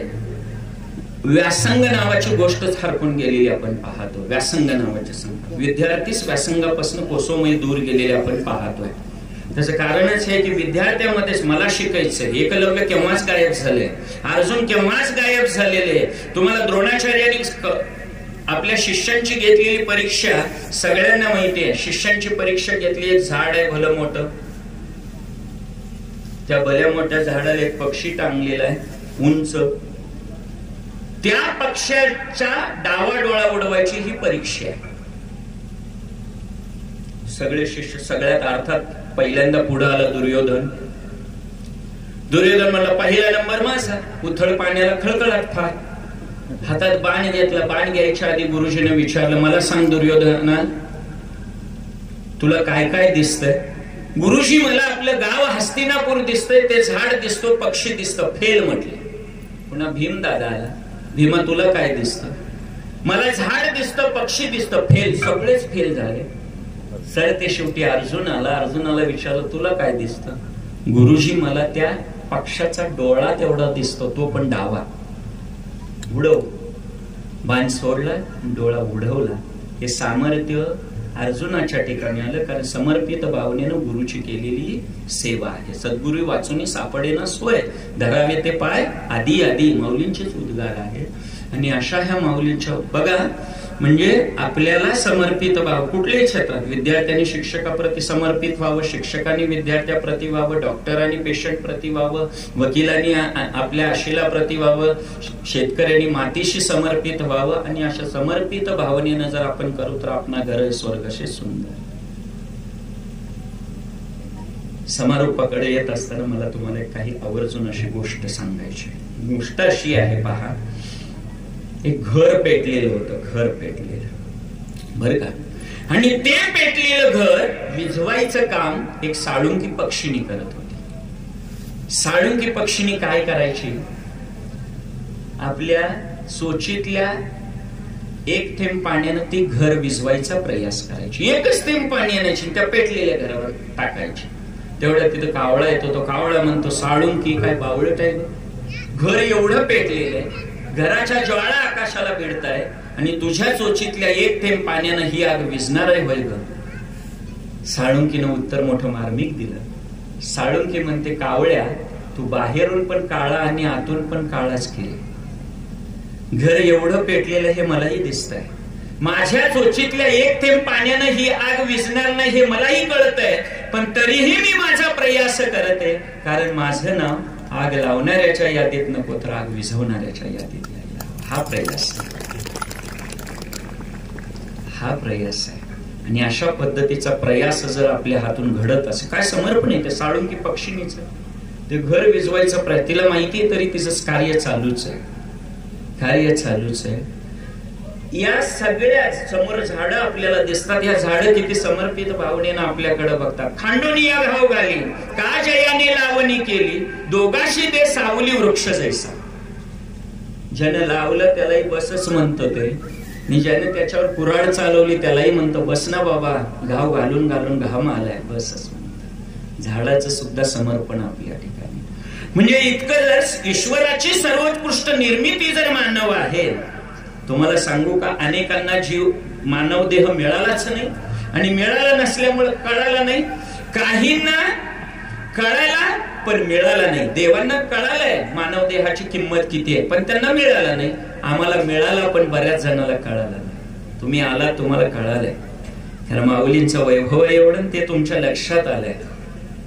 [SPEAKER 5] व्यासंग नावाची गोष्टच हरपून गेलेली आपण पाहतो. व्यासंग नावाचे संघ विद्यार्थीच व्यासंगापासून कोसोमय दूर गेलेले आपण पाहतोय. त्याचं कारणच हे की विद्यार्थ्यामध्येच मला शिकायचंय. एकलव्य केव्हाच गायब झाले, अर्जुन केव्हाच गायब झालेले. तुम्हाला द्रोणाचार्यांनी आपल्या शिष्यांची घेतलेली परीक्षा सगळ्यांना माहिती आहे. शिष्यांची परीक्षा घेतली, एक झाड आहे भलं मोठं, त्या भल्या मोठ्या झाडाला एक पक्षी टांगलेला आहे उंच. त्या पक्षाच्या डावा डोळा उडवायची ही परीक्षा आहे. सगळे शिष्य, सगळ्यात अर्थात पहिल्यांदा पुढे आला दुर्योधन. म्हणला पहिला नंबर माझा. उथळ पाण्याला खळखळाट फार, हातात बाण घेतला. बाण घ्यायच्या आधी गुरुजीने विचारलं, मला सांग दुर्योधना, तुला काय काय दिसतंय? गुरुजी, मला आपलं गाव हस्तिनापूर दिसतंय, ते झाड दिसतो, पक्षी दिसतो, फेल म्हटले. पुन्हा भीम दादा आला, भीमा तुला काय दिसतं? मला झाड दिसतं, पक्षी दिसतं, फेल. सगळेच फेल झाले. सर ते शेवटी अर्जुनाला विचारलं, तुला काय दिसतं? गुरुजी, मला त्या पक्षाचा डोळा तेवढा दिसतो, तो पण डावा. उडव. बाण सोडला, डोळा उडवला. हे सामर्थ्य अर्जुनाच्या ठिकाणी आलं, कारण समर्पित भावनेनं गुरुची केलेली सेवा आहे. सद्गुरु वाचून सापडेना सोय, धरावे ते पाय आधी आधी, माऊलींचेच उद्गार आहे. आणि अशा ह्या माऊलींच्या बघा, म्हणजे आपल्याला समर्पित भाव कुठल्याही क्षेत्रात, विद्यार्थ्यांनी शिक्षकाप्रती समर्पित व्हावं, शिक्षकांनी विद्यार्थ्याप्रती व्हावं, डॉक्टरांनी पेशंट प्रति व्हावं, वकिलांनी आपल्या आशीला प्रति व्हावं, शेतकऱ्यांनी मातीशी समर्पित व्हावं. आणि अशा समर्पित भावनेनं जर आपण करू तर आपला घर स्वर्गशे सुंदर. समारोपाकडे येत असताना मला तुम्हाला काही आवर्जून अशी गोष्ट सांगायची. गोष्ट अशी आहे, पहा, एक घर पेटलेलं होतं, घर पेटलेलं बरं का. आणि ते पेटलेलं घर विझवायचं काम एक साळुंकी पक्षिणी करत होती. साळुंकी पक्षिणी काय करायची, आपल्या सोचीतल्या एक थेंब पाण्यानं ती घर विझवायचा प्रयास करायची. एकच थेंब पाणी आणायची, त्या पेटलेल्या घरावर टाकायची. तेवढ्या तिथं कावळा येतो. तो कावळा म्हणतो, साळुंकी काय बावळट आहे, घर एवढं पेटलेलं आहे, घराच्या ज्वाळा आकाशाला भिडताय आणि तुझ्या चोचीतल्या एक थेंब पाण्यानं ही आग विझणार आहे होय ग? साळुंकीनं उत्तर मोठं मार्मिक दिलं. साळुंकी म्हणते, कावळ्या तू बाहेरून पण काळा आणि आतून पण काळाच केली. घर एवढं पेटलेलं हे मलाही दिसतंय, माझ्या चोचीतल्या एक थेंब पाण्यानं ही आग विझणार नाही हे मलाही कळतंय, पण तरीही मी माझा प्रयास करत आहे, कारण माझं नाव आग लावणाऱ्याच्या यादीत नको तर आग विझवणाऱ्याच्या यादीत यायला. हा प्रयास आहे, हा प्रयास आहे. आणि अशा पद्धतीचा प्रयास जर आपल्या हातून घडत असेल, काय समर्पण आहे ते साळुंकी पक्षिणीच, ते घर विझवायचं तिला माहितीये तरी तिचं कार्य चालूच आहे, कार्य चालूच आहे. या सगळ्या समोर झाडं आपल्याला दिसतात, या झाडं किती समर्पित भावनेनं आपल्याकडे बघतात. खांडोनी या घाव घाली का जयाने लावणी केली, दोघाशी दे सावली वृक्ष जैसा. ज्यानं लावलं त्यालाही बसच म्हणतो ते, आणि ज्याने त्याच्यावर कुऱ्हाड चालवली त्यालाही म्हणतो बस ना बाबा, घाव घालून घालून घाम आलाय, बसच म्हणतो. झाडाचं सुद्धा समर्पण आपल्या ठिकाणी. म्हणजे इतकं जर ईश्वराची सर्वोत्कृष्ट निर्मिती जर मानव आहे, तुम्हाला सांगू का, अनेकांना जीव मानव देह मिळालाच नाही, आणि मिळाला नसल्यामुळे कळाला नाही. काहींना कळाला पण मिळाला नाही. देवांना कळालंय मानव देहाची किंमत किती आहे, पण त्यांना मिळाला नाही. आम्हाला मिळाला पण बऱ्याच जणांना कळाला नाही. तुम्ही आला, तुम्हाला कळालंय, कारण माऊलींचं वैभव एवढं ते तुमच्या लक्षात आलंय.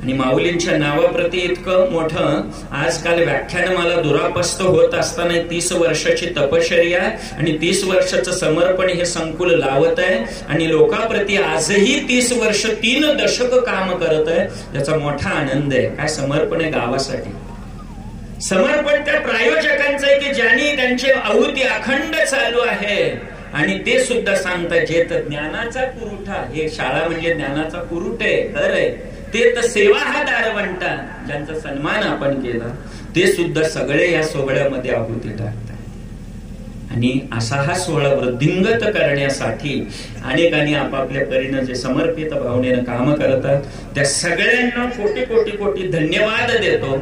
[SPEAKER 5] आणि माऊलींच्या नावाप्रती इतकं मोठं आजकाल व्याख्यान मला दुरापस्त होत असताना 30 वर्षाची तपश्चर्या आणि 30 वर्षाचं समर्पण हे संकुल लावत आहे, आणि लोकांप्रती आजही 30 वर्ष 3 दशक काम करत आहे. त्याचा मोठा आनंद आहे. काय समर्पण आहे गावासाठी, समर्पण त्या प्रायोजकांचं आहे की ज्यांनी त्यांची आहुती अखंड चालू आहे, आणि ते सुद्धा सांगतात जे तर ज्ञानाचा पुरवठा, हे शाळा म्हणजे ज्ञानाचा पुरवठा आहे, घर आहे ते तर सेवा हा दारवंटा, ज्यांचा सन्मान आपण केला ते सुद्धा सगळे या सोहळ्यामध्ये आहुती टाकतात. आणि असा हा सोहळा वृद्धिंगत करण्यासाठी अनेकांनी आपापल्या परीनं जे समर्पित भावनेनं काम करतात, त्या सगळ्यांना कोटी कोटी कोटी धन्यवाद देतो.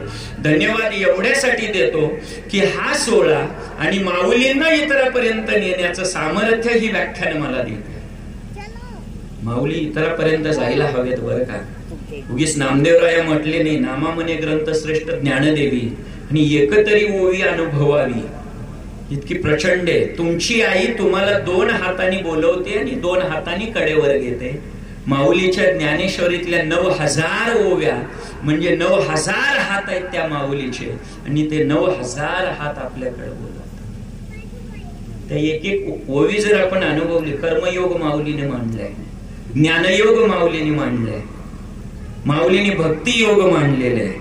[SPEAKER 5] धन्यवाद एवढ्यासाठी देतो की हा सोहळा आणि माऊलींना इतरापर्यंत नेण्याचं सामर्थ्य ही व्याख्यान मला देते. माऊली इतरापर्यंत जायला हवेत बरं का. उगीच नामदेवराया म्हटले नाही, नामा म्हणे ग्रंथ श्रेष्ठ ज्ञानदेवी, आणि एकतरी ओवी अनुभवावी, इतकी प्रचंड आहे. तुमची आई तुम्हाला 2 हातांनी बोलवते आणि 2 हातांनी कडेवर घेते. माऊलीच्या ज्ञानेश्वरीतल्या 9000 ओव्या म्हणजे 9000 हात आहेत त्या माऊलीचे, आणि ते 9000 हात आपल्याकडे बोलवतात. त्या एक एक ओवी जर आपण अनुभवली, कर्मयोग माऊलीने मांडलाय, ज्ञानयोग माऊलीने मांडलाय, माऊलीने भक्ती योग मांडलेले आहे,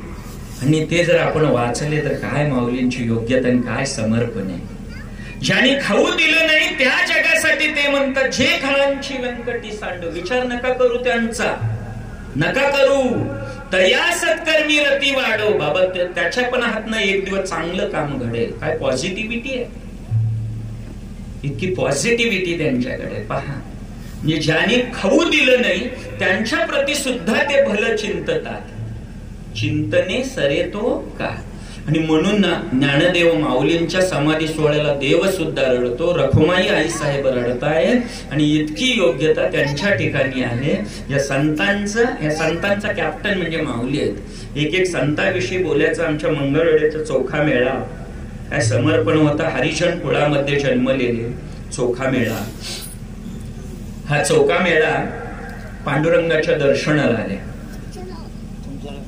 [SPEAKER 5] आणि ते जर आपण वाचले तर काय माऊलींची योग्यता आणि काय समर्पण आहे. ज्यांनी खाऊ दिलं नाही त्या जगासाठी ते म्हणतात, जे खाळांची व्यंकटी सांडू. विचार नका करू त्यांचा, नका करू, तया सत्कर्मी रती वाढो. बाबा त्याच्या पण हातनं एक दिवस चांगलं काम घडेल. काय पॉझिटिव्हिटी आहे, इतकी पॉझिटिव्हिटी त्यांच्याकडे पहा. म्हणजे ज्यांनी खाऊ दिलं नाही त्यांच्या प्रती सुद्धा ते भलं चिंततात. चिंतने सरेतो का. आणि म्हणून ना ज्ञानदेव माऊलींच्या समाधी सोहळ्याला देव सुद्धा रडतो, रखुमाई आई साहेब रडताय, आणि इतकी योग्यता त्यांच्या ठिकाणी आहे. या संतांचा कॅप्टन म्हणजे माऊली आहेत. एक एक संतांविषयी बोलायचं. आमच्या मंगळवेळेचा चोखा मेळा काय समर्पण होता. हरिजन कुळामध्ये जन्मलेले चोखा मेळा. हा चौका मेळा पांडुरंगाच्या दर्शनाला आले.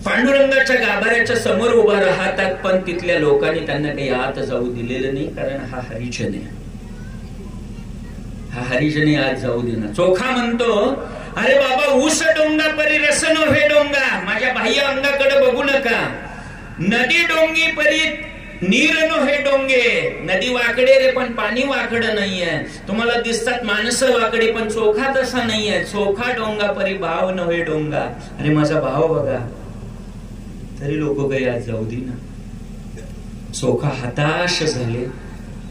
[SPEAKER 5] पांडुरंगाच्या गाभाऱ्याच्या समोर उभा राहतात, पण तिथल्या लोकांनी त्यांना काही आत जाऊ दिलेलं नाही, कारण हा हरिजन आहे. हा हरिजन आत जाऊ देणार. चोखा म्हणतो, अरे बाबा ऊस डोंगा परी रसनो हे डोंगा, माझ्या बाह्य अंगाकडे बघू नका. नदी डोंगी परी नीर नो हे डोंगे. नदी वाकडे रे पण पाणी वाकडं नाहीये. तुम्हाला दिसतात माणसं वाकडे, पण चोखा तसा नाहीये. चोखा डोंगा परी भाव न हे डोंगा. अरे माझा भाव बघा, तरी लोक काही आज जाऊ दे ना. चोखा हताश झाले.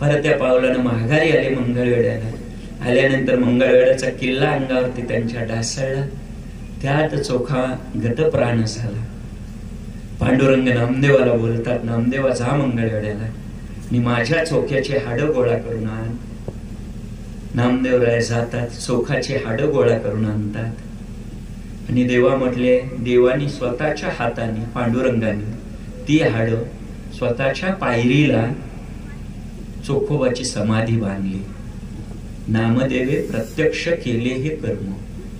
[SPEAKER 5] परत त्या पावलानं माघारी आले मंगळवेढ्याला. आल्यानंतर मंगळवेढ्याचा किल्ला अंगावरती त्यांच्या ढासळला. त्यात चोखा गतप्राण झाला. पांडुरंग नामदेवाला बोलतात, नामदेवा जा मंगळवेढ्याला आणि माझ्या चोख्याचे हाडं गोळा करून आण. नामदेवराय जातात, चोखाचे हाडं गोळा करून आणतात आणि देवा म्हटले, देवानी स्वतःच्या हाताने पांडुरंगाने ती हाडं स्वतःच्या पायरीला चोखोबाची समाधी बांधली. नामदेवे प्रत्यक्ष केले हे कर्म.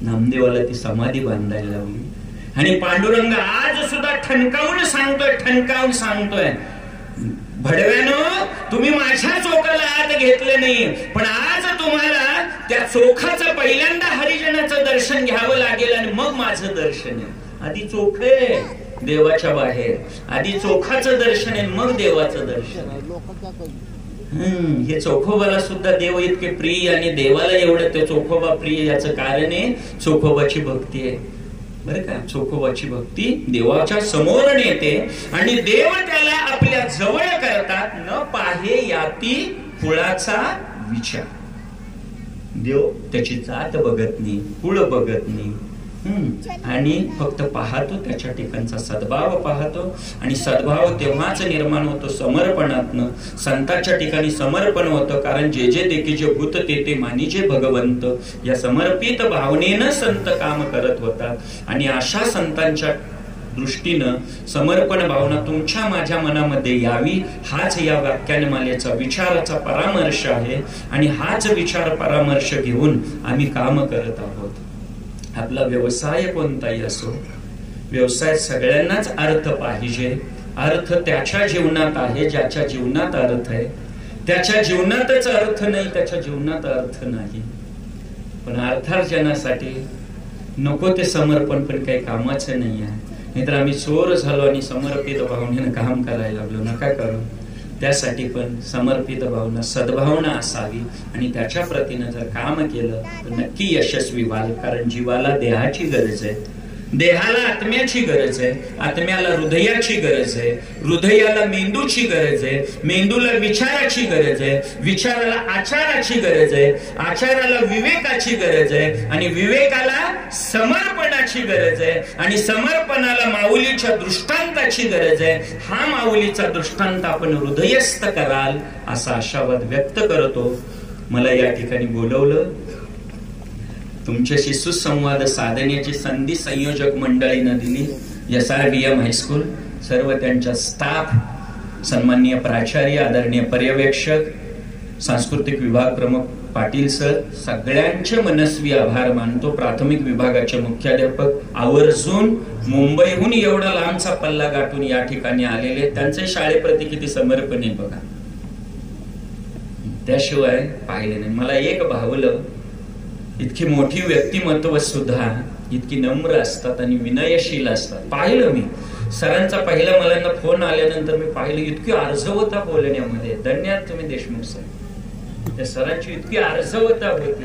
[SPEAKER 5] नामदेवाला ती समाधी बांधायला लावली आणि पांडुरंग आज सुद्धा ठणकावून सांगतोय भडव्यानो, तुम्ही माझ्या चोखाला आत घेतले नाही, पण आज तुम्हाला त्या चोखाचं पहिल्यांदा हरिजनाचं दर्शन घ्यावं लागेल आणि मग माझं दर्शन आहे. आधी चोख आहे देवाच्या बाहेर, आधी चोखाचं दर्शन आहे मग देवाचं दर्शन आहे. हे चोखोबाला सुद्धा देव इतके प्रिय आणि देवाला एवढं ते चोखोबा प्रिय, याचं कारण आहे चोखोबाची भक्ती आहे. बरं का, चोखोबाची भक्ती देवाच्या समोर नेते आणि देव त्याला आपल्या जवळ करतात. न पाहे याती कुळाचा विचार. देव त्याची जात बघत नाही, कुळ बघत नाही, आणि फक्त पाहतो त्याच्या ठिकाणचा सद्भाव पाहतो. आणि सद्भाव तेव्हाच निर्माण होतो समर्पणातनं. संतांच्या ठिकाणी समर्पण होतं, कारण जे जे देखी जे भूत ते मानिजे भगवंत, या समर्पित भावनेनं संत काम करत होतात. आणि अशा संतांच्या दृष्टीनं समर्पण भावना तुमच्या माझ्या मनामध्ये यावी, हाच या व्याख्यानमालेचा विचाराचा परामर्श आहे. आणि हाच विचार परामर्श घेऊन आम्ही काम करत आहोत. आपला व्यवसाय कोणताही असो, व्यवसाय सगळ्यांनाच अर्थ पाहिजे. अर्थ त्याच्या जीवनात आहे ज्याच्या जीवनात अर्थ आहे. त्याच्या जीवनातच अर्थ नाही, त्याच्या जीवनात अर्थ नाही. पण अर्थार्जनासाठी नको ते समर्पण पण काही कामाचं नाही आहे. नाहीतर आम्ही चोर झालो आणि समर्पित भावनेनं काम करायला लागलो, नका करू. त्यासाठी पण समर्पित भावना, सद्भावना असावी आणि त्याच्या प्रतीनं जर काम केलं तर नक्की यशस्वी व्हाल. कारण जीवाला देहाची गरज आहे, देहाला आत्म्याची गरज आहे, आत्म्याला हृदयाची गरज आहे, हृदयाला मेंदूची गरज आहे, मेंदूला विचाराची गरज आहे, विचाराला आचाराची गरज आहे, आचाराला विवेकाची गरज आहे, आणि विवेकाला समर्पणाची गरज आहे, आणि समर्पणाला माऊलीच्या दृष्टांताची गरज आहे. हा माऊलीचा दृष्टांत आपण हृदयस्थ कराल असा आशावाद व्यक्त करतो. मला या ठिकाणी बोलवलं, तुमच्याशी सुसंवाद साधण्याची संधी संयोजक मंडळीनं दिली. SRVM हायस्कूल, सर्व त्यांच्या स्टाफ, सन्माननीय प्राचार्य, आदरणीय पर्यवेक्षक, सांस्कृतिक विभाग प्रमुख पाटील सर, सगळ्यांचे मनस्वी आभार मानतो. प्राथमिक विभागाचे मुख्याध्यापक आवर्जून मुंबईहून एवढा लांबचा पल्ला गाठून या ठिकाणी आलेले, त्यांचे शाळेप्रती किती समर्पण आहे बघा. त्याशिवाय पाहिले नाही. मला एक भावलं, इतकी मोठी व्यक्तिमत्व सुद्धा इतकी नम्र असतात आणि विनयशील असतात. पाहिलं मी सरांचा पहिला मला फोन आल्यानंतर मी पाहिलं इतकी अर्जवता बोलण्यामध्ये. धन्यवाद तुम्ही देशमुख सर. त्या सरांची इतकी अर्जवता होती.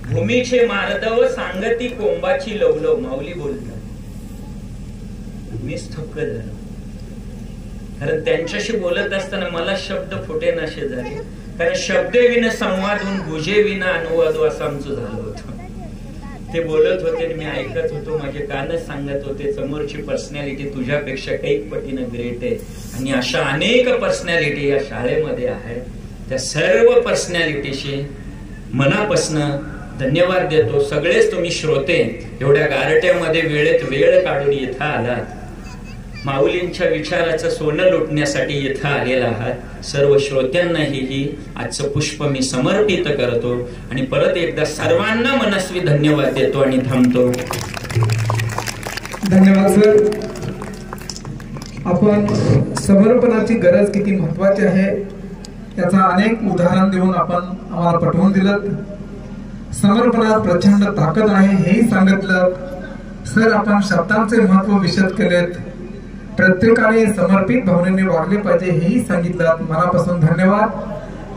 [SPEAKER 5] भूमीचे मार्दव सांगती कोंबाची लवलव, माऊली बोलतात. मीच थक्क झालो, कारण त्यांच्याशी बोलत असताना मला शब्द फुटे नशे झाले. कारण शब्दे विना संवादून भुजे विना अनुवाद असं आमचं झालं होतं. ते बोलत होते आणि मी ऐकत होतो, माझे कानच सांगत होते समोरची पर्सनॅलिटी तुझ्यापेक्षा कैक पटीनं ग्रेट आहे. आणि अशा अनेक पर्सनॅलिटी या शाळेमध्ये आहेत. त्या सर्व पर्सनॅलिटीशी मनापासनं धन्यवाद देतो. सगळेच तुम्ही श्रोते एवढ्या गारट्यामध्ये वेळेत वेळ काढून इथं आलात, माऊलींच्या विचाराचं सोनं लुटण्यासाठी इथं आलेला आहात. सर्व श्रोत्यांनाही आजचं पुष्प मी समर्पित करतो आणि परत एकदा सर्वांना मनस्वी धन्यवाद देतो आणि थांबतो.
[SPEAKER 1] धन्यवाद सर. आपण समर्पणाची गरज किती महत्वाची आहे त्याचा अनेक उदाहरण देऊन आपण आम्हाला पटवून दिलं. समर्पणात प्रचंड ताकद आहे हेही सांगितलं. सर आपण शब्दांचे महत्व विशद केलेत. प्रत्येकाने समर्पित भावनेने वागले पाहिजे हेही सांगितलं. मनापासून धन्यवाद.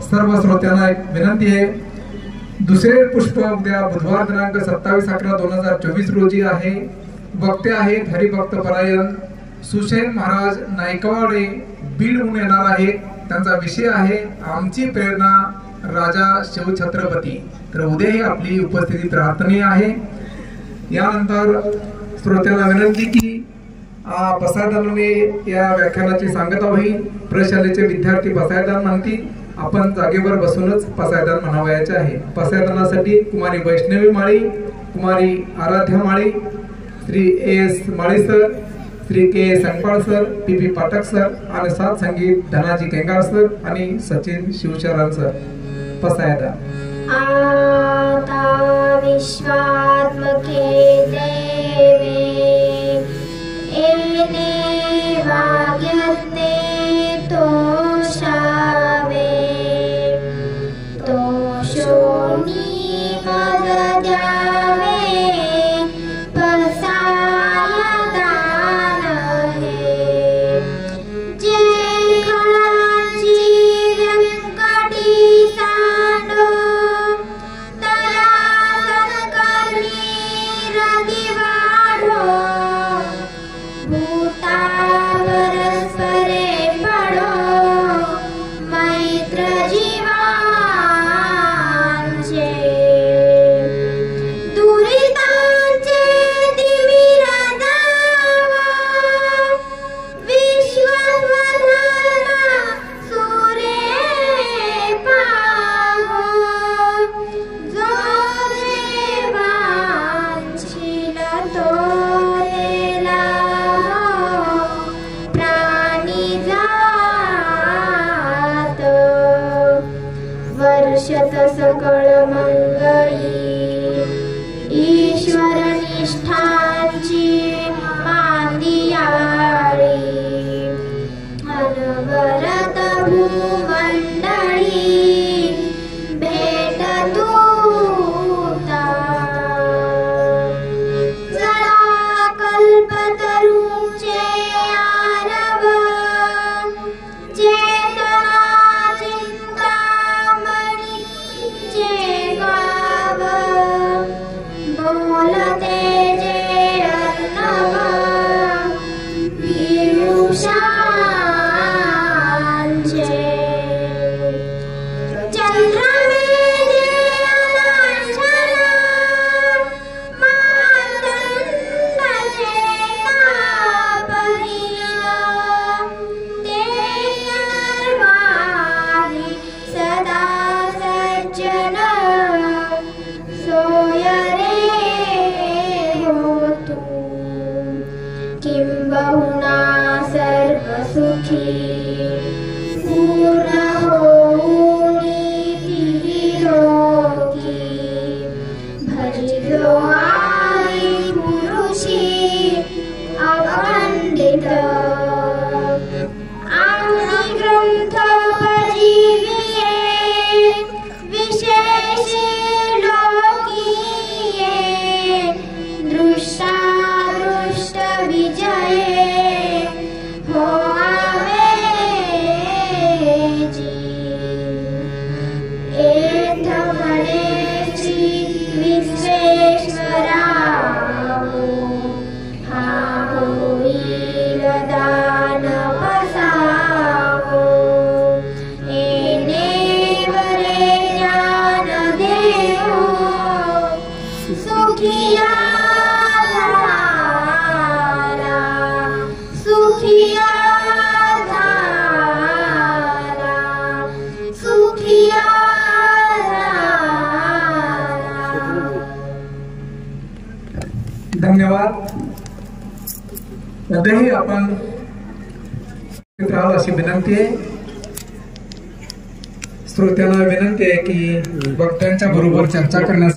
[SPEAKER 1] सर्व श्रोत्यांना एक विनंती आहे, दुसरे पुष्प उद्या बुधवार दिनांक 27/11/2024 रोजी आहे. वक्ते आहेत हरिभक्त परायण सुशेन महाराज नायकवाडे, बीडहून येणार आहेत. त्यांचा विषय आहे आमची प्रेरणा राजा शिवछत्रपती. तर उद्याही आपली उपस्थिती प्रार्थनीय आहे. यानंतर श्रोत्यांना विनंती की पसायदानाने या व्याख्यानाची सांगता होईल. प्रशालेचे विद्यार्थी पसायदान म्हणतील, आपण जागेवर बसूनच पसायदान म्हणावयाचे आहे. पसायदानासाठी Kumari Vaishnavi Mali, Kumari Aaradhya Mali, Shri S Mali sir, Shri K Sangpal sir, P Pathak sir आणि साथ संगीत धनाजी केंगार सर आणि सचिन शिवशरण सर. पसायदान.
[SPEAKER 6] आता विश्वात्मके देवे एने वाग्यज्ञे तोषावे तोषोनी मद द्यावे पसायदान हे जे खळांची व्यंकटी सांडो तया सत्कर्मी रती वाढो भूतावर स्वरे पडो मैत्र जीवांचे दुरितांचे तिमिर जावा विश्ववदना सूरे पाहो जो देवांशील तो देला प्राणी जात वर्षत सकळ मंगळी ईश्वर निष्ठांची मांदियाळी अनवरत भूमंडळी भेट दूता जळा कल्पतरूचे आरव चेतना चिंतामणी चे गाव बोलते जे अर्णव पीयूषांचे चंद्रमे जे अलांछना मातंडाचे तापहीन ते सर्वांनी सदा सज्जन सोय रे होतु किंबहुना सर्व सुखी पूर्ण होऊनी तिरोगी भजिलो आई पुरुषी अखंडित आम्ही ग्रंथ पजीविये विशेषी लोकीये दृष्टादृष्ट विजये हो आवेजी एथ म्हणे श्री विश्वेश्वराहो हा होईल दान बसावो एने वरे ज्ञान देवो सुखिया धारा सुखिया धारा सुखिया धारा.
[SPEAKER 1] धन्यवाद. उद्याही आपण राहावं अशी विनंती आहे. श्रोत्यांना विनंती आहे की वक्त्यांच्या बरोबर चर्चा करण्यासाठी